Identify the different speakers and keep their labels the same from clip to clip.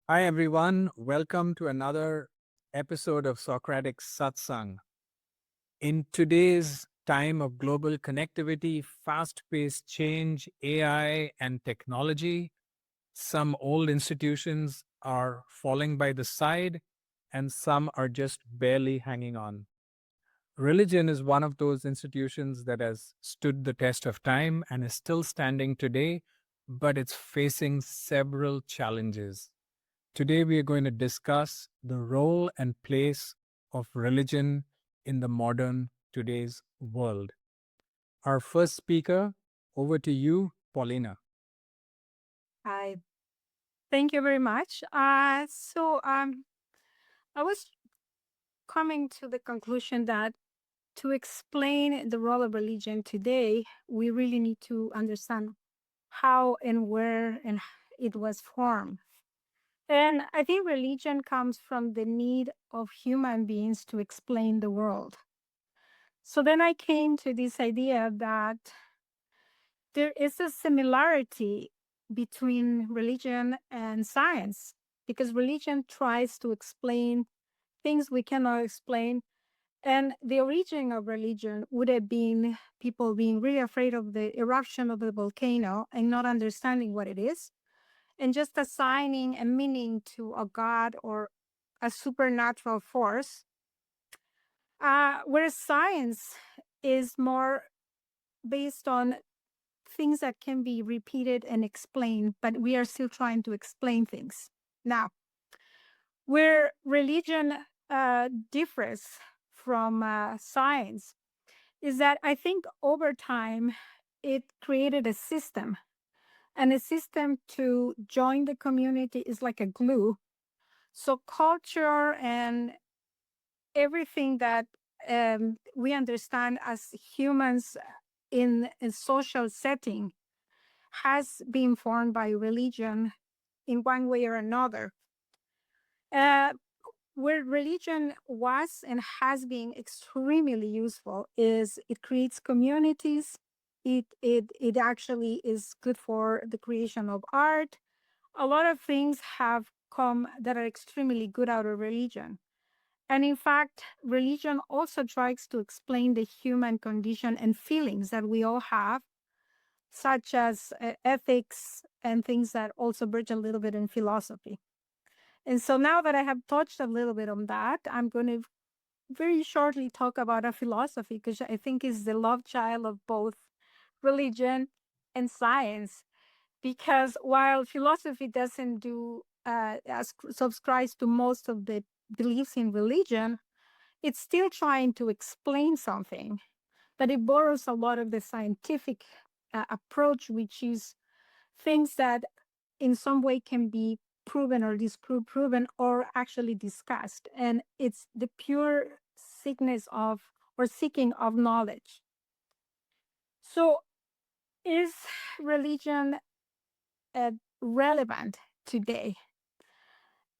Speaker 1: Hi, everyone. Welcome to another episode of Socratic Satsang. In today's time of global connectivity, fast paced change, AI, and technology, some old institutions are falling by the side and some are just barely hanging on. Religion is one of those institutions that has stood the test of time and is still standing today, but it's facing several challenges. Today, we are going to discuss the role and place of religion in the modern today's world. Our first speaker, over to you, Paulina.
Speaker 2: Hi, thank you very much. I was coming to the conclusion that to explain the role of religion today, we really need to understand how and where it was formed. And I think religion comes from the need of human beings to explain the world. So then I came to this idea that there is a similarity between religion and science because religion tries to explain things we cannot explain. And the origin of religion would have been people being really afraid of the eruption of the volcano and not understanding what it is, and just assigning a meaning to a god or a supernatural force. Whereas science is more based on things that can be repeated and explained, but we are still trying to explain things. Now, where religion differs from science is that I think over time it created a system, and a system to join the community is like a glue. So, culture and everything that we understand as humans in a social setting has been formed by religion in one way or another. Uh, where religion was and has been extremely useful is it creates communities. It actually is good for the creation of art. A lot of things have come that are extremely good out of religion. And in fact, religion also tries to explain the human condition and feelings that we all have, such as ethics and things that also bridge a little bit in philosophy. And so now that I have touched a little bit on that, I'm going to very shortly talk about a philosophy because I think is the love child of both religion and science. Because while philosophy doesn't do subscribes to most of the beliefs in religion, it's still trying to explain something, but it borrows a lot of the scientific approach, which is things that in some way can be proven or disproven or actually discussed. And it's the pure sickness of or seeking of knowledge. So, is religion uh, relevant today?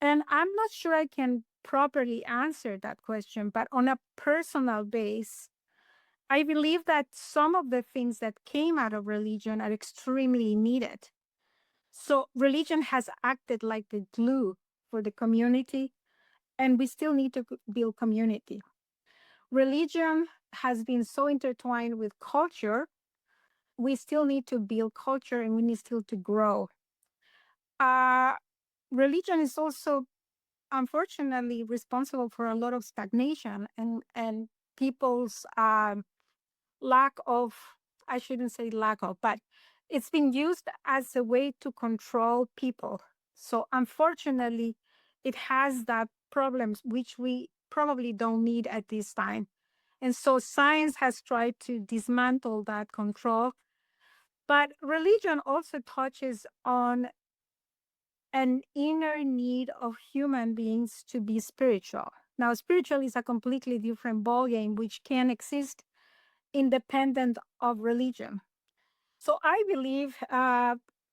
Speaker 2: And I'm not sure I can properly answer that question, but on a personal base, I believe that some of the things that came out of religion are extremely needed. So religion has acted like the glue for the community, and we still need to build community. Religion has been so intertwined with culture. We still need to build culture, and we need still to grow. Uh, Religion is also, unfortunately, responsible for a lot of stagnation and people's lack of, I shouldn't say lack of, but it's been used as a way to control people. So unfortunately, it has that problems which we probably don't need at this time. And so science has tried to dismantle that control. But religion also touches on an inner need of human beings to be spiritual. Now, spiritual is a completely different ballgame, which can exist independent of religion. So I believe,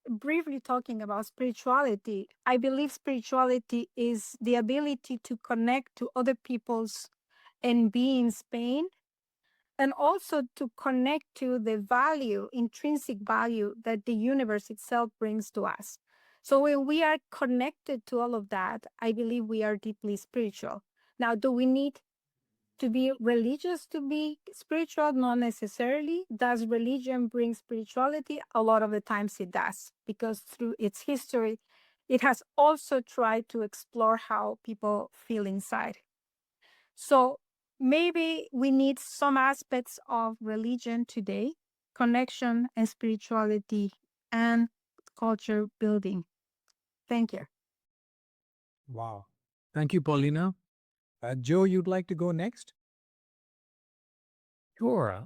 Speaker 2: briefly talking about spirituality, I believe spirituality is the ability to connect to other people's and beings' pain, and also to connect to the value, intrinsic value that the universe itself brings to us. So when we are connected to all of that, I believe we are deeply spiritual. Now, do we need to be religious to be spiritual? Not necessarily. Does religion bring spirituality? A lot of the times it does, because through its history, it has also tried to explore how people feel inside. So maybe we need some aspects of religion today, connection and spirituality and culture building. Thank you.
Speaker 1: Wow. Thank you, Paulina. Joe, you'd like to go next?
Speaker 3: Sure.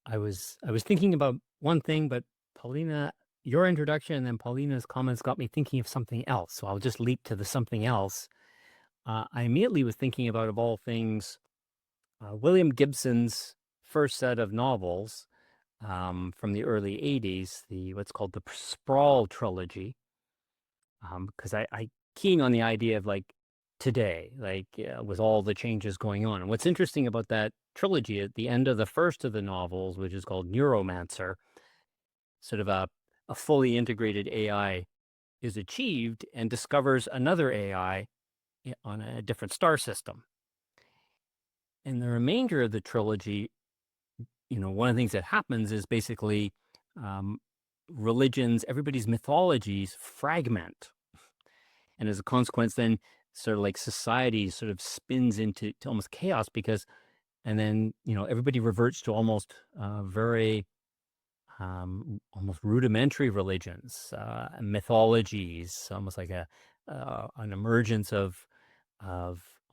Speaker 3: I was thinking about one thing, but Paulina, your introduction and then Paulina's comments got me thinking of something else. So I'll just leap to the something else. I immediately was thinking about, of all things, William Gibson's first set of novels from the early 80s, the what's called the Sprawl trilogy. Because I keen on the idea of like today, like with all the changes going on. And what's interesting about that trilogy, at the end of the first of the novels, which is called Neuromancer, sort of a fully integrated AI is achieved and discovers another AI on a different star system. And the remainder of the trilogy, one of the things that happens is basically religions, everybody's mythologies fragment. And as a consequence, then sort of like society sort of spins into almost chaos and then, everybody reverts to almost very almost rudimentary religions, mythologies, almost like an emergence of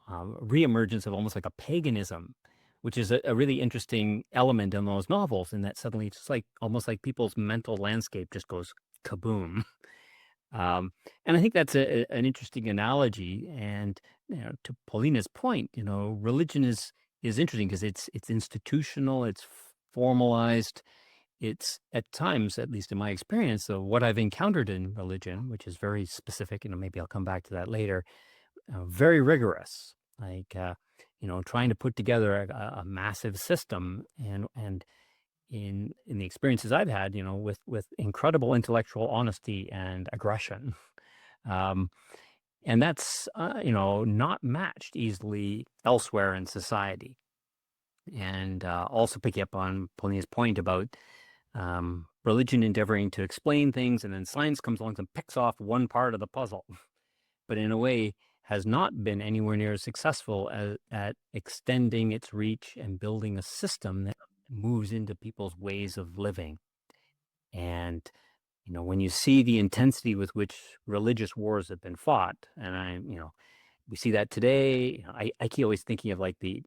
Speaker 3: reemergence of almost like a paganism, which is a really interesting element in those novels. And that suddenly it's like almost like people's mental landscape just goes kaboom. And I think that's an interesting analogy. And to Paulina's point, religion is interesting because it's institutional, it's formalized. It's at times, at least in my experience, of what I've encountered in religion, which is very specific. Maybe I'll come back to that later. Very rigorous, like trying to put together a massive system, and in the experiences I've had, with incredible intellectual honesty and aggression. And that's, not matched easily elsewhere in society. And also picking up on Paulina's point about religion endeavoring to explain things, and then science comes along and picks off one part of the puzzle, but in a way has not been anywhere near as successful at extending its reach and building a system that moves into people's ways of living. And when you see the intensity with which religious wars have been fought, and we see that today. I keep always thinking of like the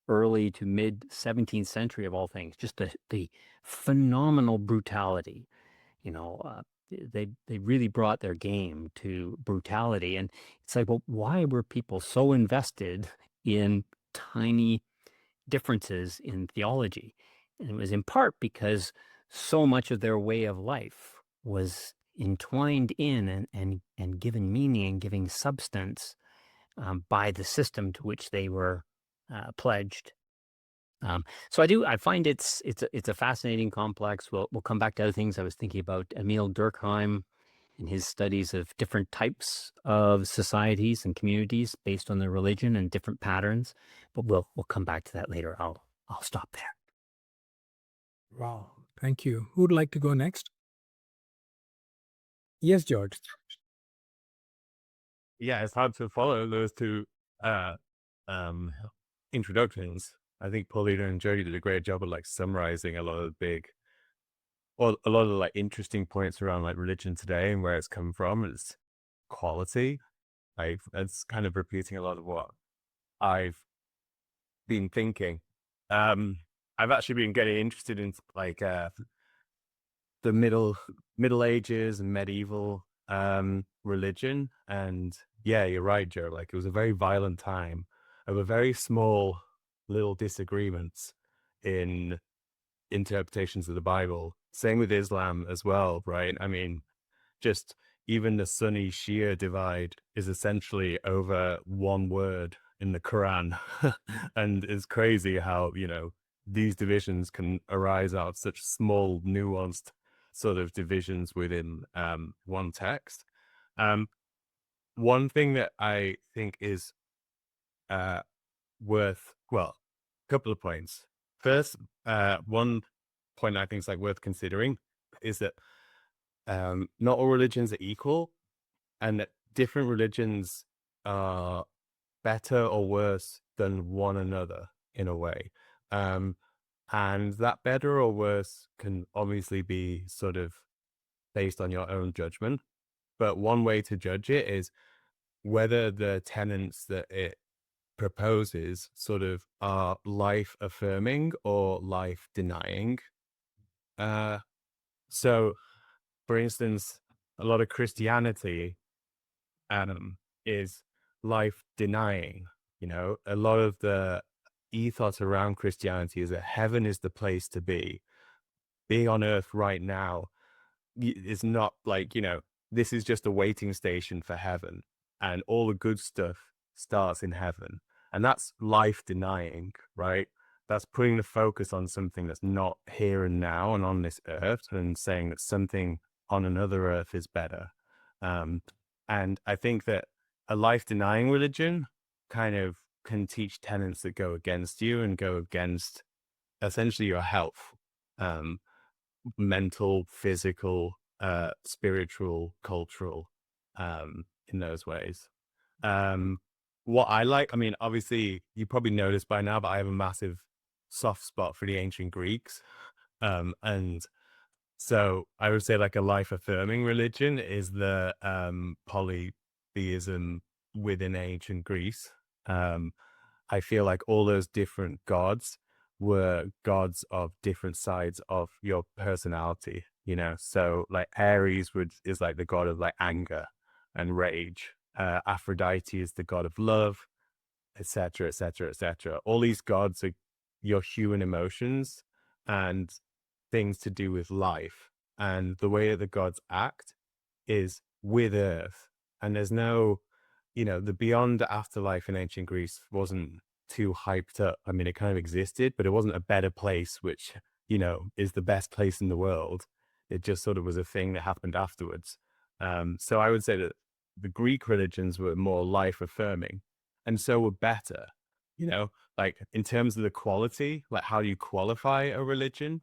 Speaker 3: early to mid 17th century of all things, just the phenomenal brutality. They really brought their game to brutality, and it's like, well, why were people so invested in tiny differences in theology? And it was in part because so much of their way of life was entwined in and given meaning and giving substance by the system to which they were pledged. So I find it's a fascinating complex. We'll come back to other things. I was thinking about Emil Durkheim and his studies of different types of societies and communities based on their religion and different patterns. But we'll come back to that later. I'll stop there.
Speaker 1: Wow. Thank you. Who'd like to go next? Yes, George.
Speaker 4: Yeah, it's hard to follow those two introductions. I think Paulina and Jody did a great job of like summarizing a lot of a lot of like interesting points around like religion today and where it's come from. It's quality. Like that's kind of repeating a lot of what I've been thinking. I've actually been getting interested in like the Middle Ages and medieval religion, and yeah, you're right, Joe. Like it was a very violent time over very small little disagreements in interpretations of the Bible. Same with Islam as well, right? I mean, just even the Sunni Shia divide is essentially over one word in the Quran. And it's crazy how, these divisions can arise out of such small, nuanced sort of divisions within one text. One thing that I think is worth, well, a couple of points. First, one point I think is like worth considering is that not all religions are equal, and that different religions are better or worse than one another in a way. And that better or worse can obviously be sort of based on your own judgment. But one way to judge it is whether the tenets that it proposes sort of are life affirming or life denying. So, for instance, a lot of Christianity is life denying. You know, a lot of the ethos around Christianity is that heaven is the place to be. Being on earth right now is not like, you know, this is just a waiting station for heaven, and all the good stuff starts in heaven. And that's life denying, right? That's putting the focus on something that's not here and now and on this earth, and saying that something on another earth is better. And I think that a life denying religion kind of can teach tenets that go against you and go against essentially your health, mental, physical, spiritual, cultural, in those ways. What I like, I mean, obviously you probably noticed by now, but I have a massive soft spot for the ancient Greeks. And so I would say like a life affirming religion is the polytheism within ancient Greece. I feel like all those different gods were gods of different sides of your personality, you know. So like Ares is like the god of like anger and rage. Aphrodite is the god of love, etc., etc., etc. All these gods are your human emotions and things to do with life. And the way that the gods act is with earth. And there's no, you know, the beyond afterlife in ancient Greece wasn't too hyped up. I mean, it kind of existed, but it wasn't a better place, which, you know, is the best place in the world. It just sort of was a thing that happened afterwards. So I would say that the Greek religions were more life affirming, and so were better, you know, like in terms of the quality, like how do you qualify a religion?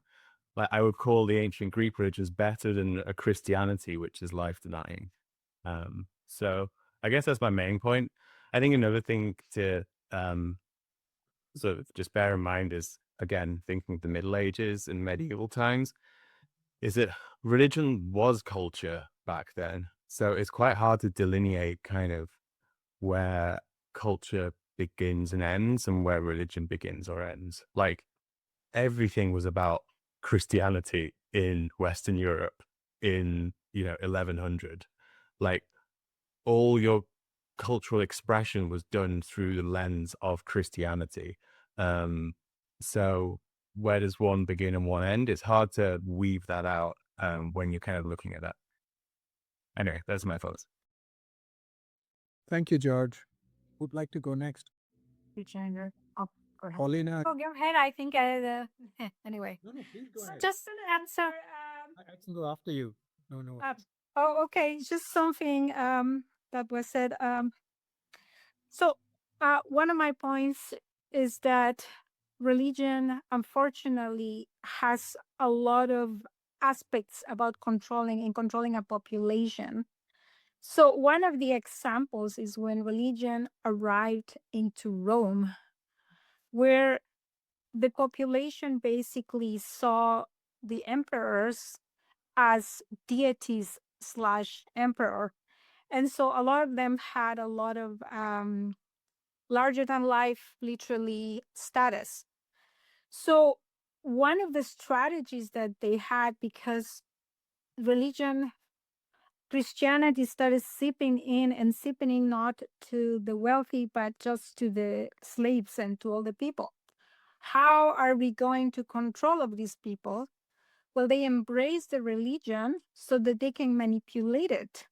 Speaker 4: Like I would call the ancient Greek religions better than a Christianity, which is life denying. So I guess that's my main point. I think another thing to sort of just bear in mind is, again, thinking of the Middle Ages and medieval times, is that religion was culture back then. So it's quite hard to delineate kind of where culture begins and ends and where religion begins or ends. Like everything was about Christianity in Western Europe in, you know, 1100. Like all your cultural expression was done through the lens of Christianity. So where does one begin and one end? It's hard to weave that out when you're kind of looking at that. Anyway, those are my thoughts.
Speaker 1: Thank you, George. Who'd like to go next?
Speaker 2: Gender. Oh, go ahead.
Speaker 1: Paulina.
Speaker 2: Oh, go ahead. I think anyway.
Speaker 1: No, please go ahead.
Speaker 2: Just an answer.
Speaker 1: I can go after you. No.
Speaker 2: Oh, okay. Just something that was said. So one of my points is that religion, unfortunately, has a lot of aspects about controlling a population. So one of the examples is when religion arrived into Rome, where the population basically saw the emperors as deities / emperor. And so a lot of them had a lot of larger than life, literally, status. So one of the strategies that they had, because Christianity started seeping in not to the wealthy, but just to the slaves and to all the people. How are we going to control of these people? Well, they embrace the religion so that they can manipulate it.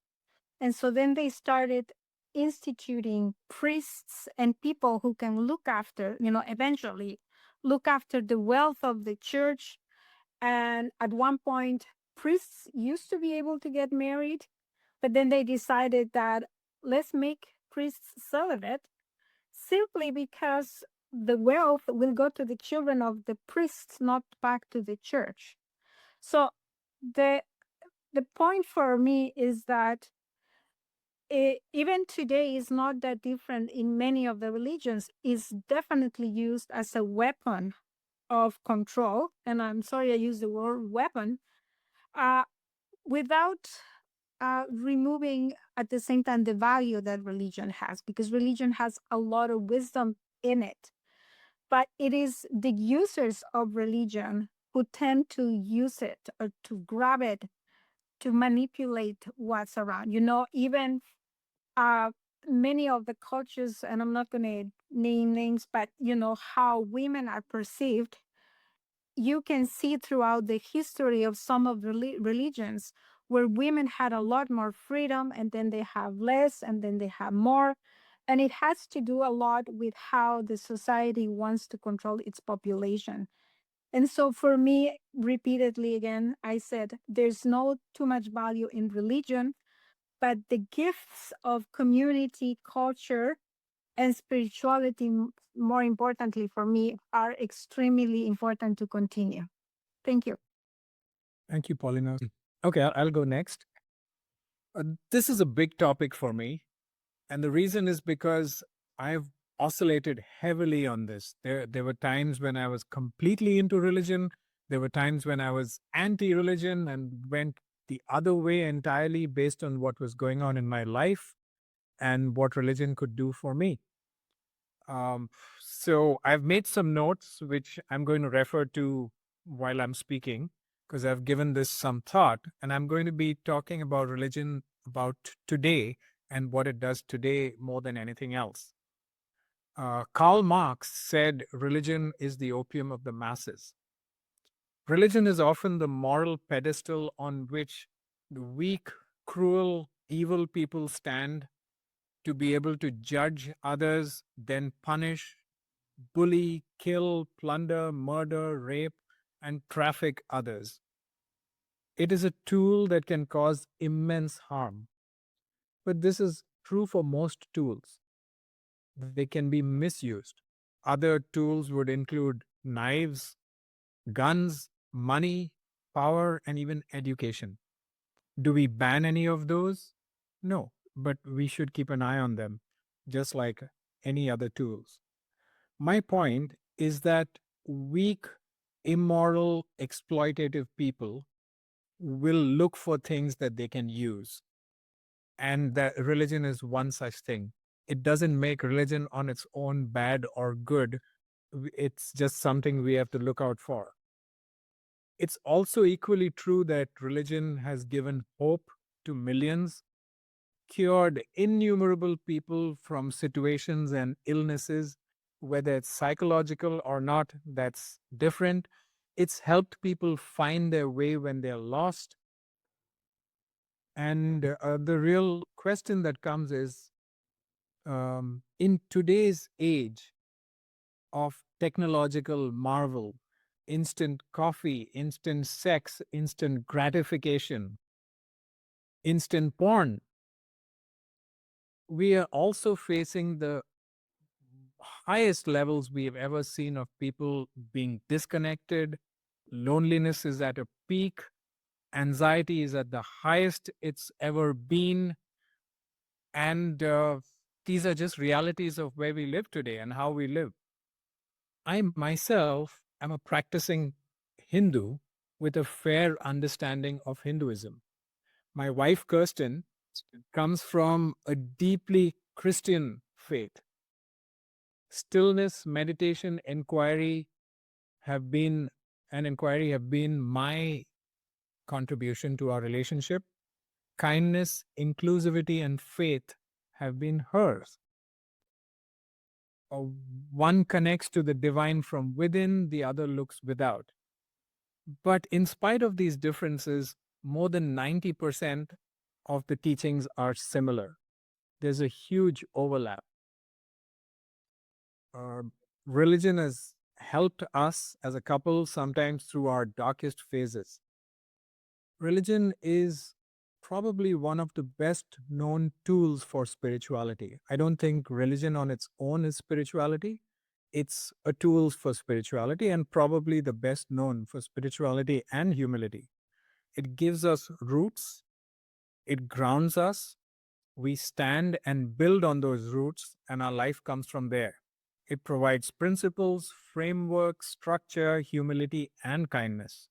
Speaker 2: And so then they started instituting priests and people who can look after, eventually look after the wealth of the church. And at one point, priests used to be able to get married, But then they decided that let's make priests celibate simply because the wealth will go to the children of the priests, not back to the church. So the point for me is that even today is not that different in many of the religions, is definitely used as a weapon of control. And I'm sorry I use the word weapon, without removing at the same time the value that religion has, because religion has a lot of wisdom in it. But it is the users of religion who tend to use it or to grab it to manipulate what's around. Even many of the cultures, and I'm not going to name names, but how women are perceived, you can see throughout the history of some of the religions where women had a lot more freedom, and then they have less, and then they have more. And it has to do a lot with how the society wants to control its population. And so for me, repeatedly again, I said there's no too much value in religion, but the gifts of community, culture, and spirituality, more importantly for me, are extremely important to continue. Thank you.
Speaker 1: Thank you, Paulina. Okay, I'll go next. This is a big topic for me. And the reason is because I've oscillated heavily on this. There were times when I was completely into religion. There were times when I was anti-religion and went the other way entirely based on what was going on in my life and what religion could do for me. So I've made some notes, which I'm going to refer to while I'm speaking, because I've given this some thought. And I'm going to be talking about religion about today and what it does today more than anything else. Karl Marx said religion is the opium of the masses. Religion is often the moral pedestal on which the weak, cruel, evil people stand to be able to judge others, then punish, bully, kill, plunder, murder, rape, and traffic others. It is a tool that can cause immense harm. But this is true for most tools. They can be misused. Other tools would include knives, guns, money, power, and even education. Do we ban any of those? No, but we should keep an eye on them, just like any other tools. My point is that weak, immoral, exploitative people will look for things that they can use. And that religion is one such thing. It doesn't make religion on its own bad or good. It's just something we have to look out for. It's also equally true that religion has given hope to millions, cured innumerable people from situations and illnesses, whether it's psychological or not, that's different. It's helped people find their way when they're lost. And the real question that comes is, in today's age of technological marvel, instant coffee, instant sex, instant gratification, instant porn, we are also facing the highest levels we have ever seen of people being disconnected. Loneliness is at a peak. Anxiety is at the highest it's ever been. And these are just realities of where we live today and how we live. I myself am a practicing Hindu with a fair understanding of Hinduism. My wife, Kirstyn, comes from a deeply Christian faith. Stillness, meditation, inquiry have been my contribution to our relationship. Kindness, inclusivity, and faith have been hers. One connects to the divine from within, the other looks without. But in spite of these differences, more than 90% of the teachings are similar. There's a huge overlap. Religion has helped us as a couple sometimes through our darkest phases. Religion is probably one of the best known tools for spirituality. I don't think religion on its own is spirituality. It's a tool for spirituality and probably the best known for spirituality and humility. It gives us roots, it grounds us, we stand and build on those roots, and our life comes from there. It provides principles, framework, structure, humility, and kindness.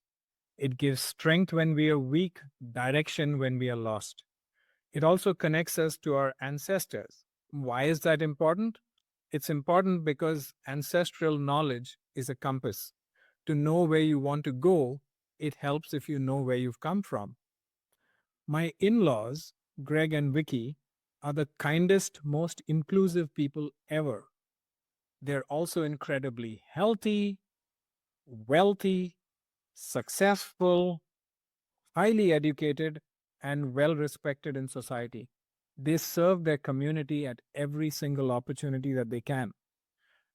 Speaker 1: It gives strength when we are weak, direction when we are lost. It also connects us to our ancestors. Why is that important? It's important because ancestral knowledge is a compass. To know where you want to go, it helps if you know where you've come from. My in laws, Greg and Vicky, are the kindest, most inclusive people ever. They're also incredibly healthy, wealthy, successful, highly educated, and well respected in society. They serve their community at every single opportunity that they can.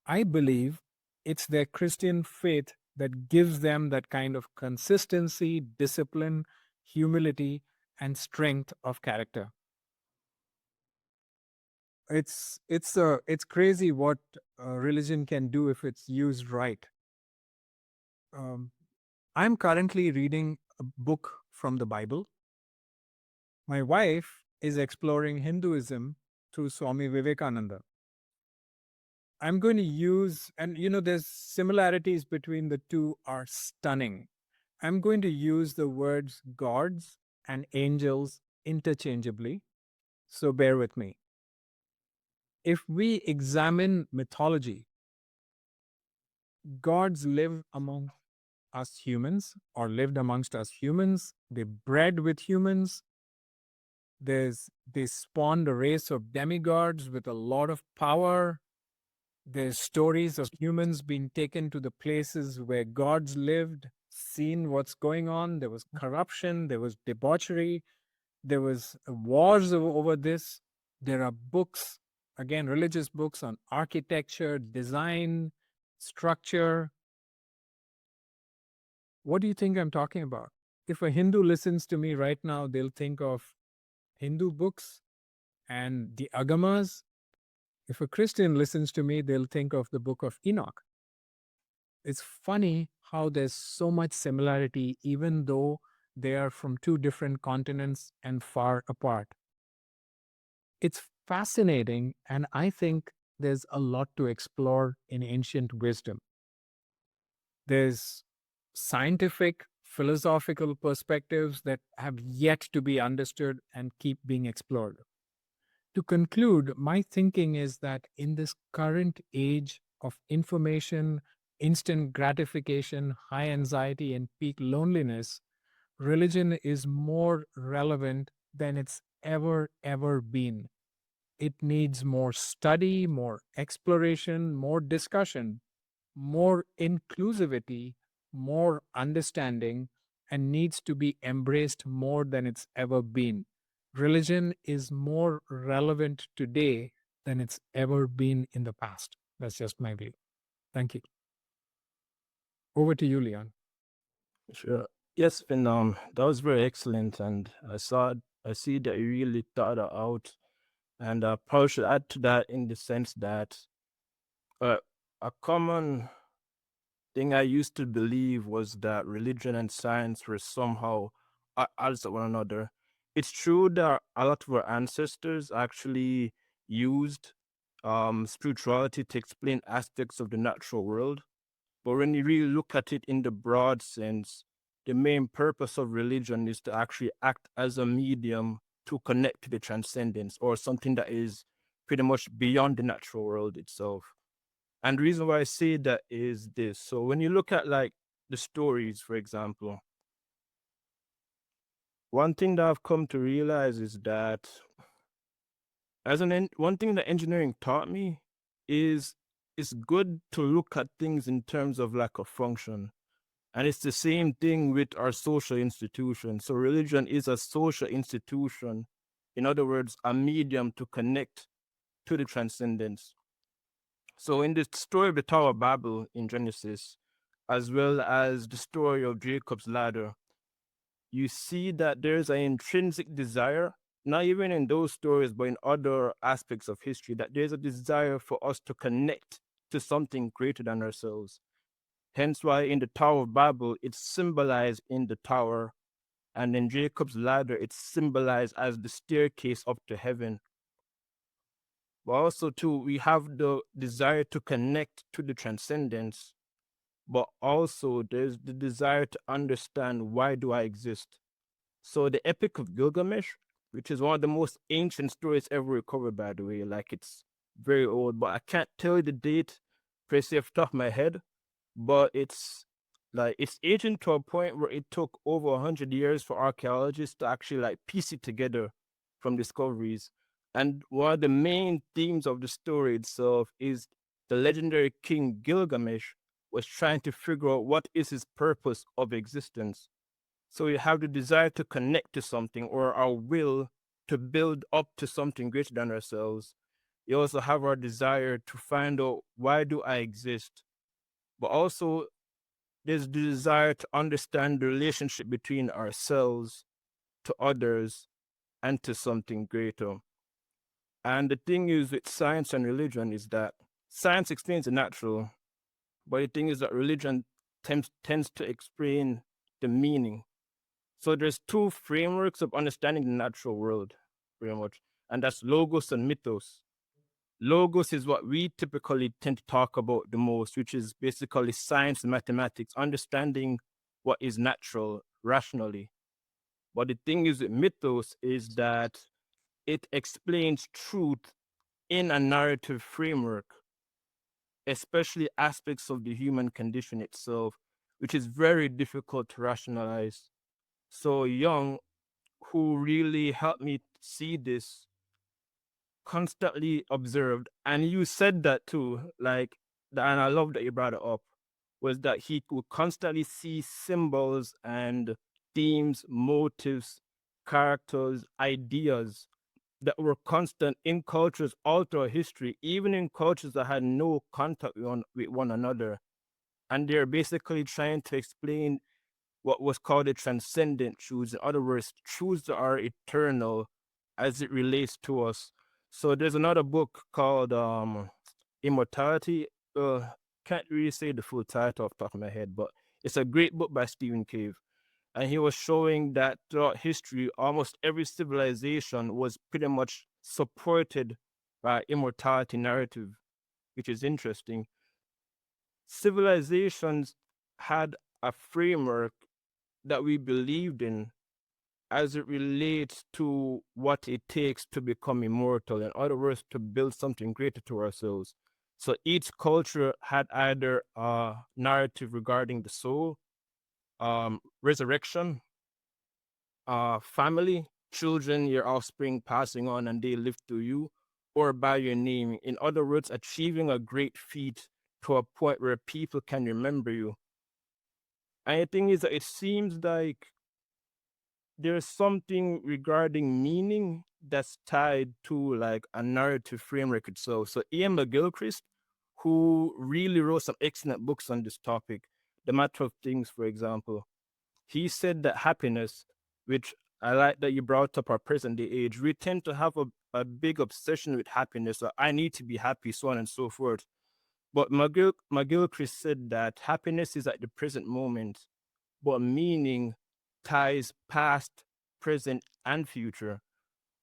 Speaker 1: I believe it's their Christian faith that gives them that kind of consistency, discipline, humility, and strength of character. It's crazy what religion can do if it's used right. Um, I'm currently reading a book from the Bible. My wife is exploring Hinduism through Swami Vivekananda. I'm going to use, and there's similarities between the two are stunning. I'm going to use the words gods and angels interchangeably, so bear with me. If we examine mythology, gods live among us humans or lived amongst us humans. They bred with humans. They spawned a race of demigods with a lot of power. There's stories of humans being taken to the places where gods lived, seen what's going on. There was corruption, there was debauchery, there was wars over this. There are books, again, religious books on architecture, design, structure. What do you think I'm talking about? If a Hindu listens to me right now, they'll think of Hindu books and the Agamas. If a Christian listens to me, they'll think of the book of Enoch. It's funny how there's so much similarity, even though they are from two different continents and far apart. It's fascinating, and I think there's a lot to explore in ancient wisdom. There's scientific, philosophical perspectives that have yet to be understood and keep being explored. To conclude, my thinking is that in this current age of information, instant gratification, high anxiety, and peak loneliness, religion is more relevant than it's ever been. It needs more study, more exploration, more discussion, more inclusivity, more understanding, and needs to be embraced more than it's ever been. Religion is more relevant today than it's ever been in the past. That's just my view. Thank you. Over to you, Leon.
Speaker 5: Sure. Yes, Finn, that was very excellent, and I see that you really thought it out, and probably should add to that in the sense that uh, a common thing I used to believe was that religion and science were somehow at odds with one another. It's true that a lot of our ancestors actually used spirituality to explain aspects of the natural world. But when you really look at it in the broad sense, the main purpose of religion is to actually act as a medium to connect to the transcendence or something that is pretty much beyond the natural world itself. And the reason why I say that is this. So when you look at like the stories, for example, one thing that I've come to realize is that one thing that engineering taught me is it's good to look at things in terms of like a function. And it's the same thing with our social institution. So religion is a social institution. In other words, a medium to connect to the transcendence. So in the story of the Tower of Babel in Genesis, as well as the story of Jacob's ladder, you see that there's an intrinsic desire, not even in those stories, but in other aspects of history, that there's a desire for us to connect to something greater than ourselves. Hence why in the Tower of Babel, it's symbolized in the tower, and in Jacob's ladder, it's symbolized as the staircase up to heaven. But also, too, we have the desire to connect to the transcendence, but also there's the desire to understand, why do I exist? So the Epic of Gilgamesh, which is one of the most ancient stories ever recovered, by the way, like it's very old, but I can't tell you the date per se off the top of my head, but it's like it's ancient to a point where it took over 100 years for archaeologists to actually like piece it together from discoveries. And one of the main themes of the story itself is the legendary king Gilgamesh was trying to figure out what is his purpose of existence. So you have the desire to connect to something, or our will to build up to something greater than ourselves. You also have our desire to find out, why do I exist? But also there's the desire to understand the relationship between ourselves, to others, and to something greater. And the thing is with science and religion is that science explains the natural, but the thing is that religion tends to explain the meaning. So there's two frameworks of understanding the natural world, pretty much, and that's logos and mythos. Logos is what we typically tend to talk about the most, which is basically science and mathematics, understanding what is natural rationally. But the thing is with mythos is that it explains truth in a narrative framework, especially aspects of the human condition itself, which is very difficult to rationalize. So Young, who really helped me see this, constantly observed, and you said that too, like, and I love that you brought it up, was that he would constantly see symbols and themes, motives, characters, ideas that were constant in cultures all throughout history, even in cultures that had no contact with one another. And they're basically trying to explain what was called the transcendent truths. In other words, truths that are eternal as it relates to us. So there's another book called Immortality. Can't really say the full title off the top of my head, but it's a great book by Stephen Cave. And he was showing that throughout history, almost every civilization was pretty much supported by immortality narrative, which is interesting. Civilizations had a framework that we believed in as it relates to what it takes to become immortal. In other words, to build something greater to ourselves. So each culture had either a narrative regarding the soul, resurrection, family, children, your offspring passing on and they live through you, or by your name. In other words, achieving a great feat to a point where people can remember you. And the thing is that it seems like there's something regarding meaning that's tied to like a narrative framework itself. So Ian McGilchrist, who really wrote some excellent books on this topic, The Matter of Things, for example, he said that happiness, which I like that you brought up our present day age, we tend to have a big obsession with happiness. So I need to be happy, so on and so forth. But McGilchrist said that happiness is at the present moment, but meaning ties past, present, and future.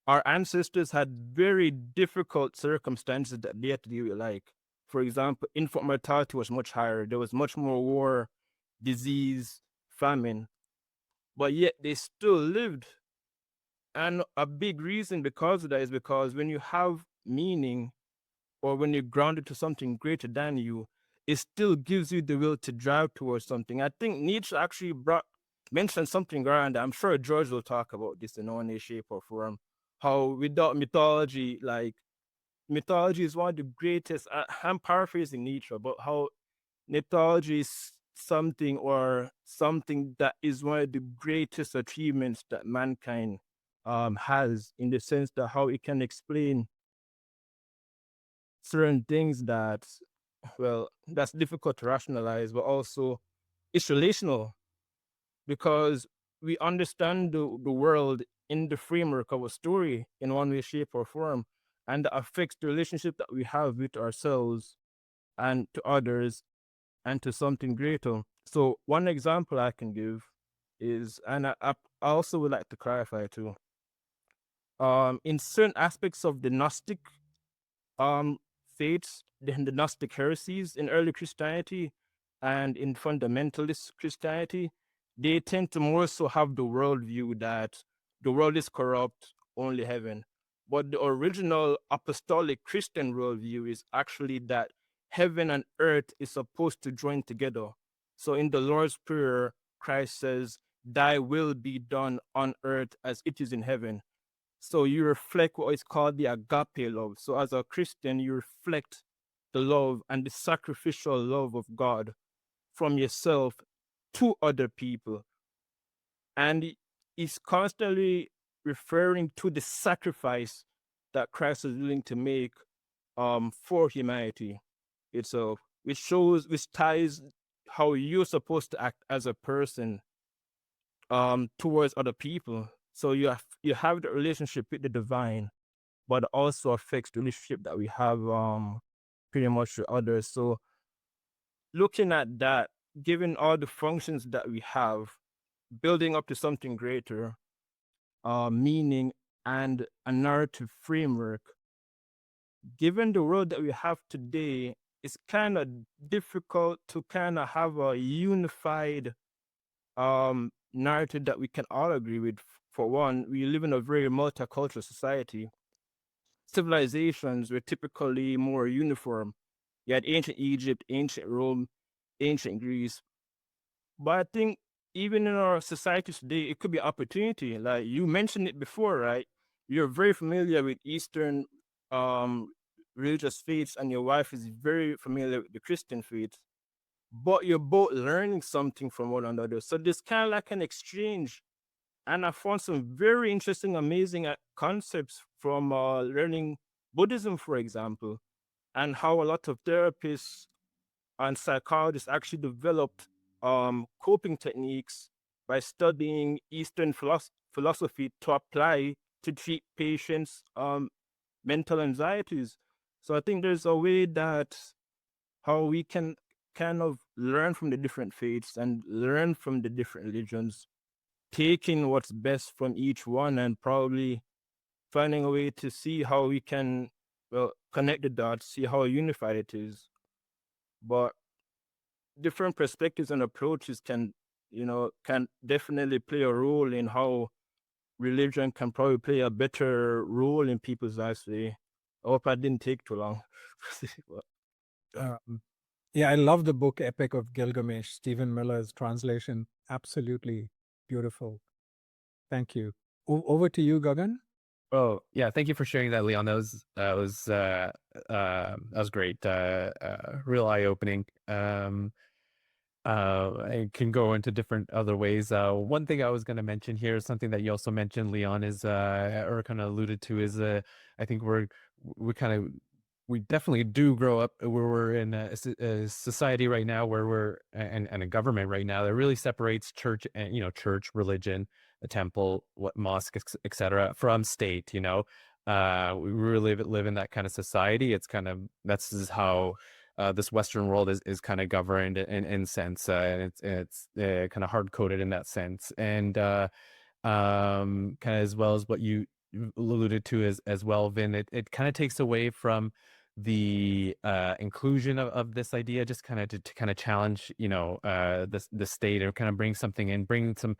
Speaker 5: Our ancestors had very difficult circumstances that they had to deal with. Like, for example, infant mortality was much higher. There was much more war, disease, famine, but yet they still lived. And a big reason because of that is because when you have meaning, or when you're grounded to something greater than you, it still gives you the will to drive towards something. I think Nietzsche actually mentioned something around that. I'm sure George will talk about this in one shape or form. How without mythology, like mythology is one of the greatest. I'm paraphrasing Nietzsche, but how mythology is something that is one of the greatest achievements that mankind has, in the sense that how it can explain certain things that, well, that's difficult to rationalize, but also it's relational, because we understand the world in the framework of a story in one way, shape, or form, and that affects the relationship that we have with ourselves and to others and to something greater. So one example I can give is, and I also would like to clarify too, in certain aspects of the Gnostic um faiths, the Gnostic heresies in early Christianity and in fundamentalist Christianity, they tend to more so have the worldview that the world is corrupt, only heaven. But the original apostolic Christian worldview is actually that heaven and earth is supposed to join together. So in the Lord's Prayer, Christ says, "Thy will be done on earth as it is in heaven." So you reflect what is called the agape love. So as a Christian, you reflect the love and the sacrificial love of God from yourself to other people. And he's constantly referring to the sacrifice that Christ is willing to make for humanity itself, which ties how you're supposed to act as a person towards other people. So you have the relationship with the divine, but also affects the relationship that we have pretty much with others. So looking at that, given all the functions that we have, building up to something greater, meaning and a narrative framework, given the world that we have today, it's kind of difficult to kind of have a unified narrative that we can all agree with. For one, we live in a very multicultural society. Civilizations were typically more uniform. You had ancient Egypt, ancient Rome, ancient Greece. But I think even in our societies today, it could be opportunity. Like you mentioned it before, right? You're very familiar with Eastern religious faiths, and your wife is very familiar with the Christian faith. But you're both learning something from one another. So there's kind of like an exchange. And I found some very interesting, amazing concepts from learning Buddhism, for example, and how a lot of therapists and psychologists actually developed coping techniques by studying Eastern philosophy to apply to treat patients' mental anxieties. So I think there's a way that how we can kind of learn from the different faiths and learn from the different religions, taking what's best from each one and probably finding a way to see how we can, well, connect the dots, see how unified it is. But different perspectives and approaches can definitely play a role in how religion can probably play a better role in people's lives today. I hope I didn't take too long.
Speaker 1: Um, yeah, I love the book Epic of Gilgamesh, Stephen Miller's translation. Absolutely beautiful. Thank you. Over to you, Gagan.
Speaker 3: Oh yeah, thank you for sharing that, Leon. That was great. Real eye opening. It can go into different other ways. One thing I was going to mention here is something that you also mentioned, Leon, is or kind of alluded to is I think we definitely do grow up where we're in a society right now where we're and a government right now that really separates church and church, religion, a temple, what mosque, etc. from state. We really live in that kind of society. It's kind of that's how this Western world is kind of governed in sense, and it's kind of hard coded in that sense, and kind of as well as what you alluded to as well, Vin. It kind of takes away from the inclusion of this idea, just kind of to kind of challenge the state, or kind of bring something in, bring some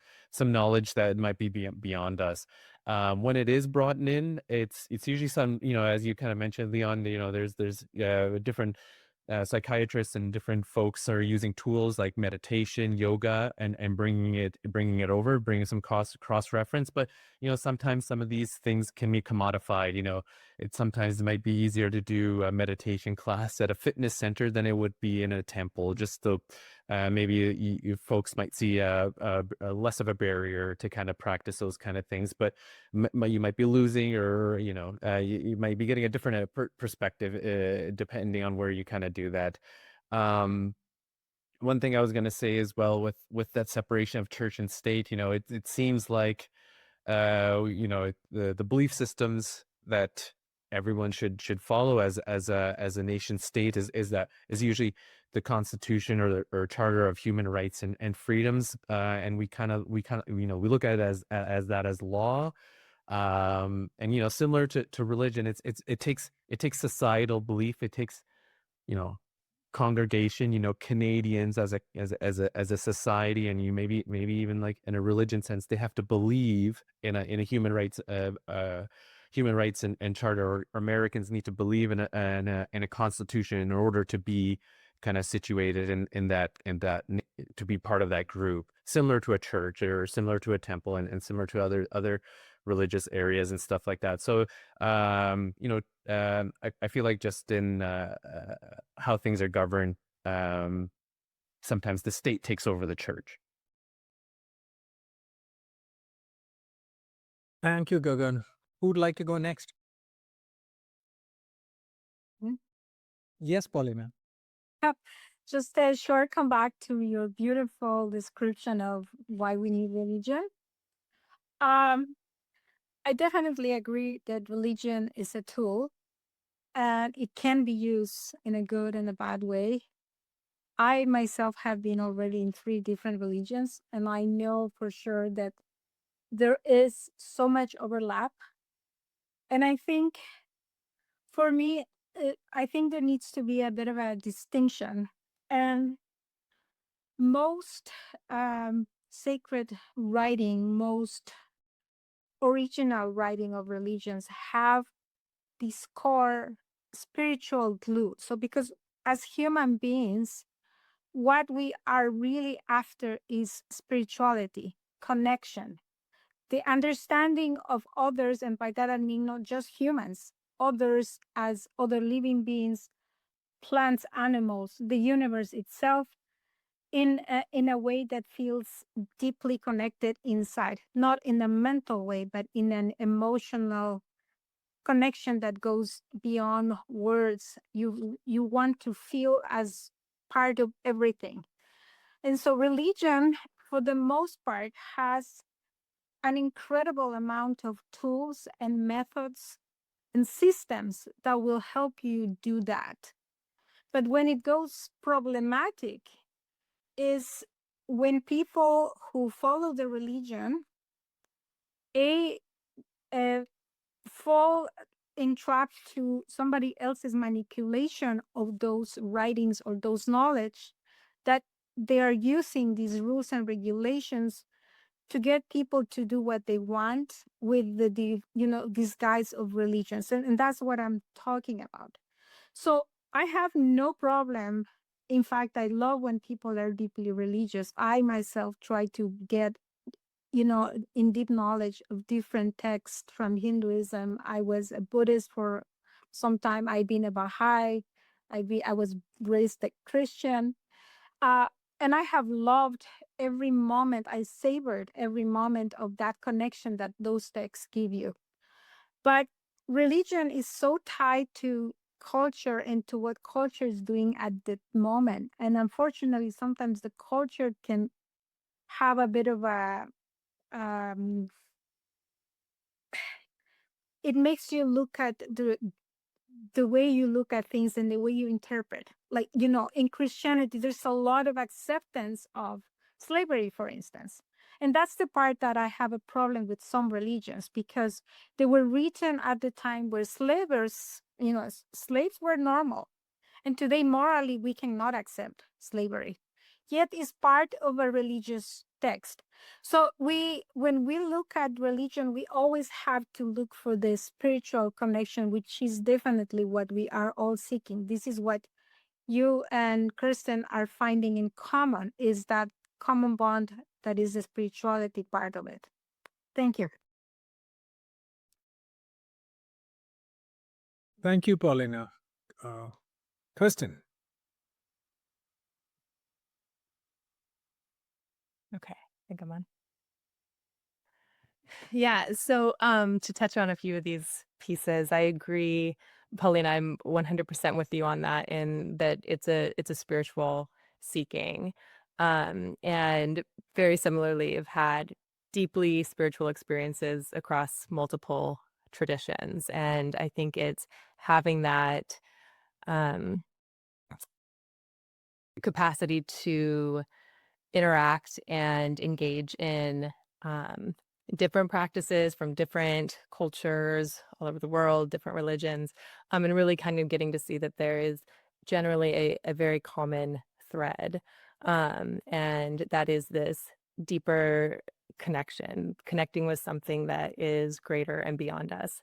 Speaker 3: knowledge that might be beyond us. When it is brought in, it's usually some, as you kind of mentioned, Leon, there's different psychiatrists and different folks are using tools like meditation, yoga, and bringing it over, bringing some cross reference. But sometimes some of these things can be commodified. It sometimes might be easier to do a meditation class at a fitness center than it would be in a temple. Just so maybe you folks might see a less of a barrier to kind of practice those kind of things. But you might be losing, or you might be getting a different perspective depending on where you kind of do that.
Speaker 6: one thing I was going to say as well with that separation of church and state, it seems like the belief systems that everyone should follow as a nation state is usually the Constitution or Charter of Human Rights and Freedoms, and we look at it as that as law, and similar to religion, it takes societal belief, it takes congregation, Canadians as a society, and maybe even like in a religion sense, they have to believe in a human rights and charter, or Americans need to believe in a constitution in order to be kind of situated in that to be part of that group, similar to a church or similar to a temple, and similar to other religious areas and stuff like that. So I feel like just in how things are governed, sometimes the state takes over the church.
Speaker 1: Thank you, Gagan. Who'd like to go next?
Speaker 2: Hmm?
Speaker 1: Yes, Paulina.
Speaker 2: Just a short comeback to your beautiful description of why we need religion. I definitely agree that religion is a tool and it can be used in a good and a bad way. I myself have been already in 3 different religions, and I know for sure that there is so much overlap. And I think for me, I think there needs to be a bit of a distinction. And most sacred writing, most original writing of religions have this core spiritual glue. So because as human beings, what we are really after is spirituality, connection, the understanding of others, and by that I mean not just humans, others as other living beings, plants, animals, the universe itself, in a way that feels deeply connected inside, not in a mental way, but in an emotional connection that goes beyond words. You want to feel as part of everything. And so religion, for the most part, has an incredible amount of tools and methods and systems that will help you do that. But when it goes problematic is when people who follow the religion fall entrapped to somebody else's manipulation of those writings or those knowledge, that they are using these rules and regulations to get people to do what they want with the disguise of religions. And that's what I'm talking about. So I have no problem. In fact, I love when people are deeply religious. I myself try to get in deep knowledge of different texts from Hinduism. I was a Buddhist for some time. I've been a Baha'i. I was raised a Christian. And I have loved every moment. I savored every moment of that connection that those texts give you. But religion is so tied to culture and to what culture is doing at the moment. And unfortunately, sometimes the culture can have a bit of a it makes you look at the way you look at things and the way you interpret. Like, in Christianity, there's a lot of acceptance of slavery, for instance. And that's the part that I have a problem with some religions, because they were written at the time where slaves were normal. And today, morally, we cannot accept slavery. Yet it's part of a religious text. So when we look at religion, we always have to look for the spiritual connection, which is definitely what we are all seeking. This is what you and Kirstyn are finding in common, is that common bond that is the spirituality part of it. Thank you.
Speaker 1: Thank you, Paulina. Kirstyn.
Speaker 7: Okay, I think I'm on. Yeah, so to touch on a few of these pieces, I agree, Paulina, I'm 100% with you on that, in that it's a spiritual seeking. And very similarly, have had deeply spiritual experiences across multiple traditions. And I think it's having that capacity to interact and engage in different practices from different cultures all over the world, different religions, and really kind of getting to see that there is generally a very common thread. And that is this deeper connection, connecting with something that is greater and beyond us.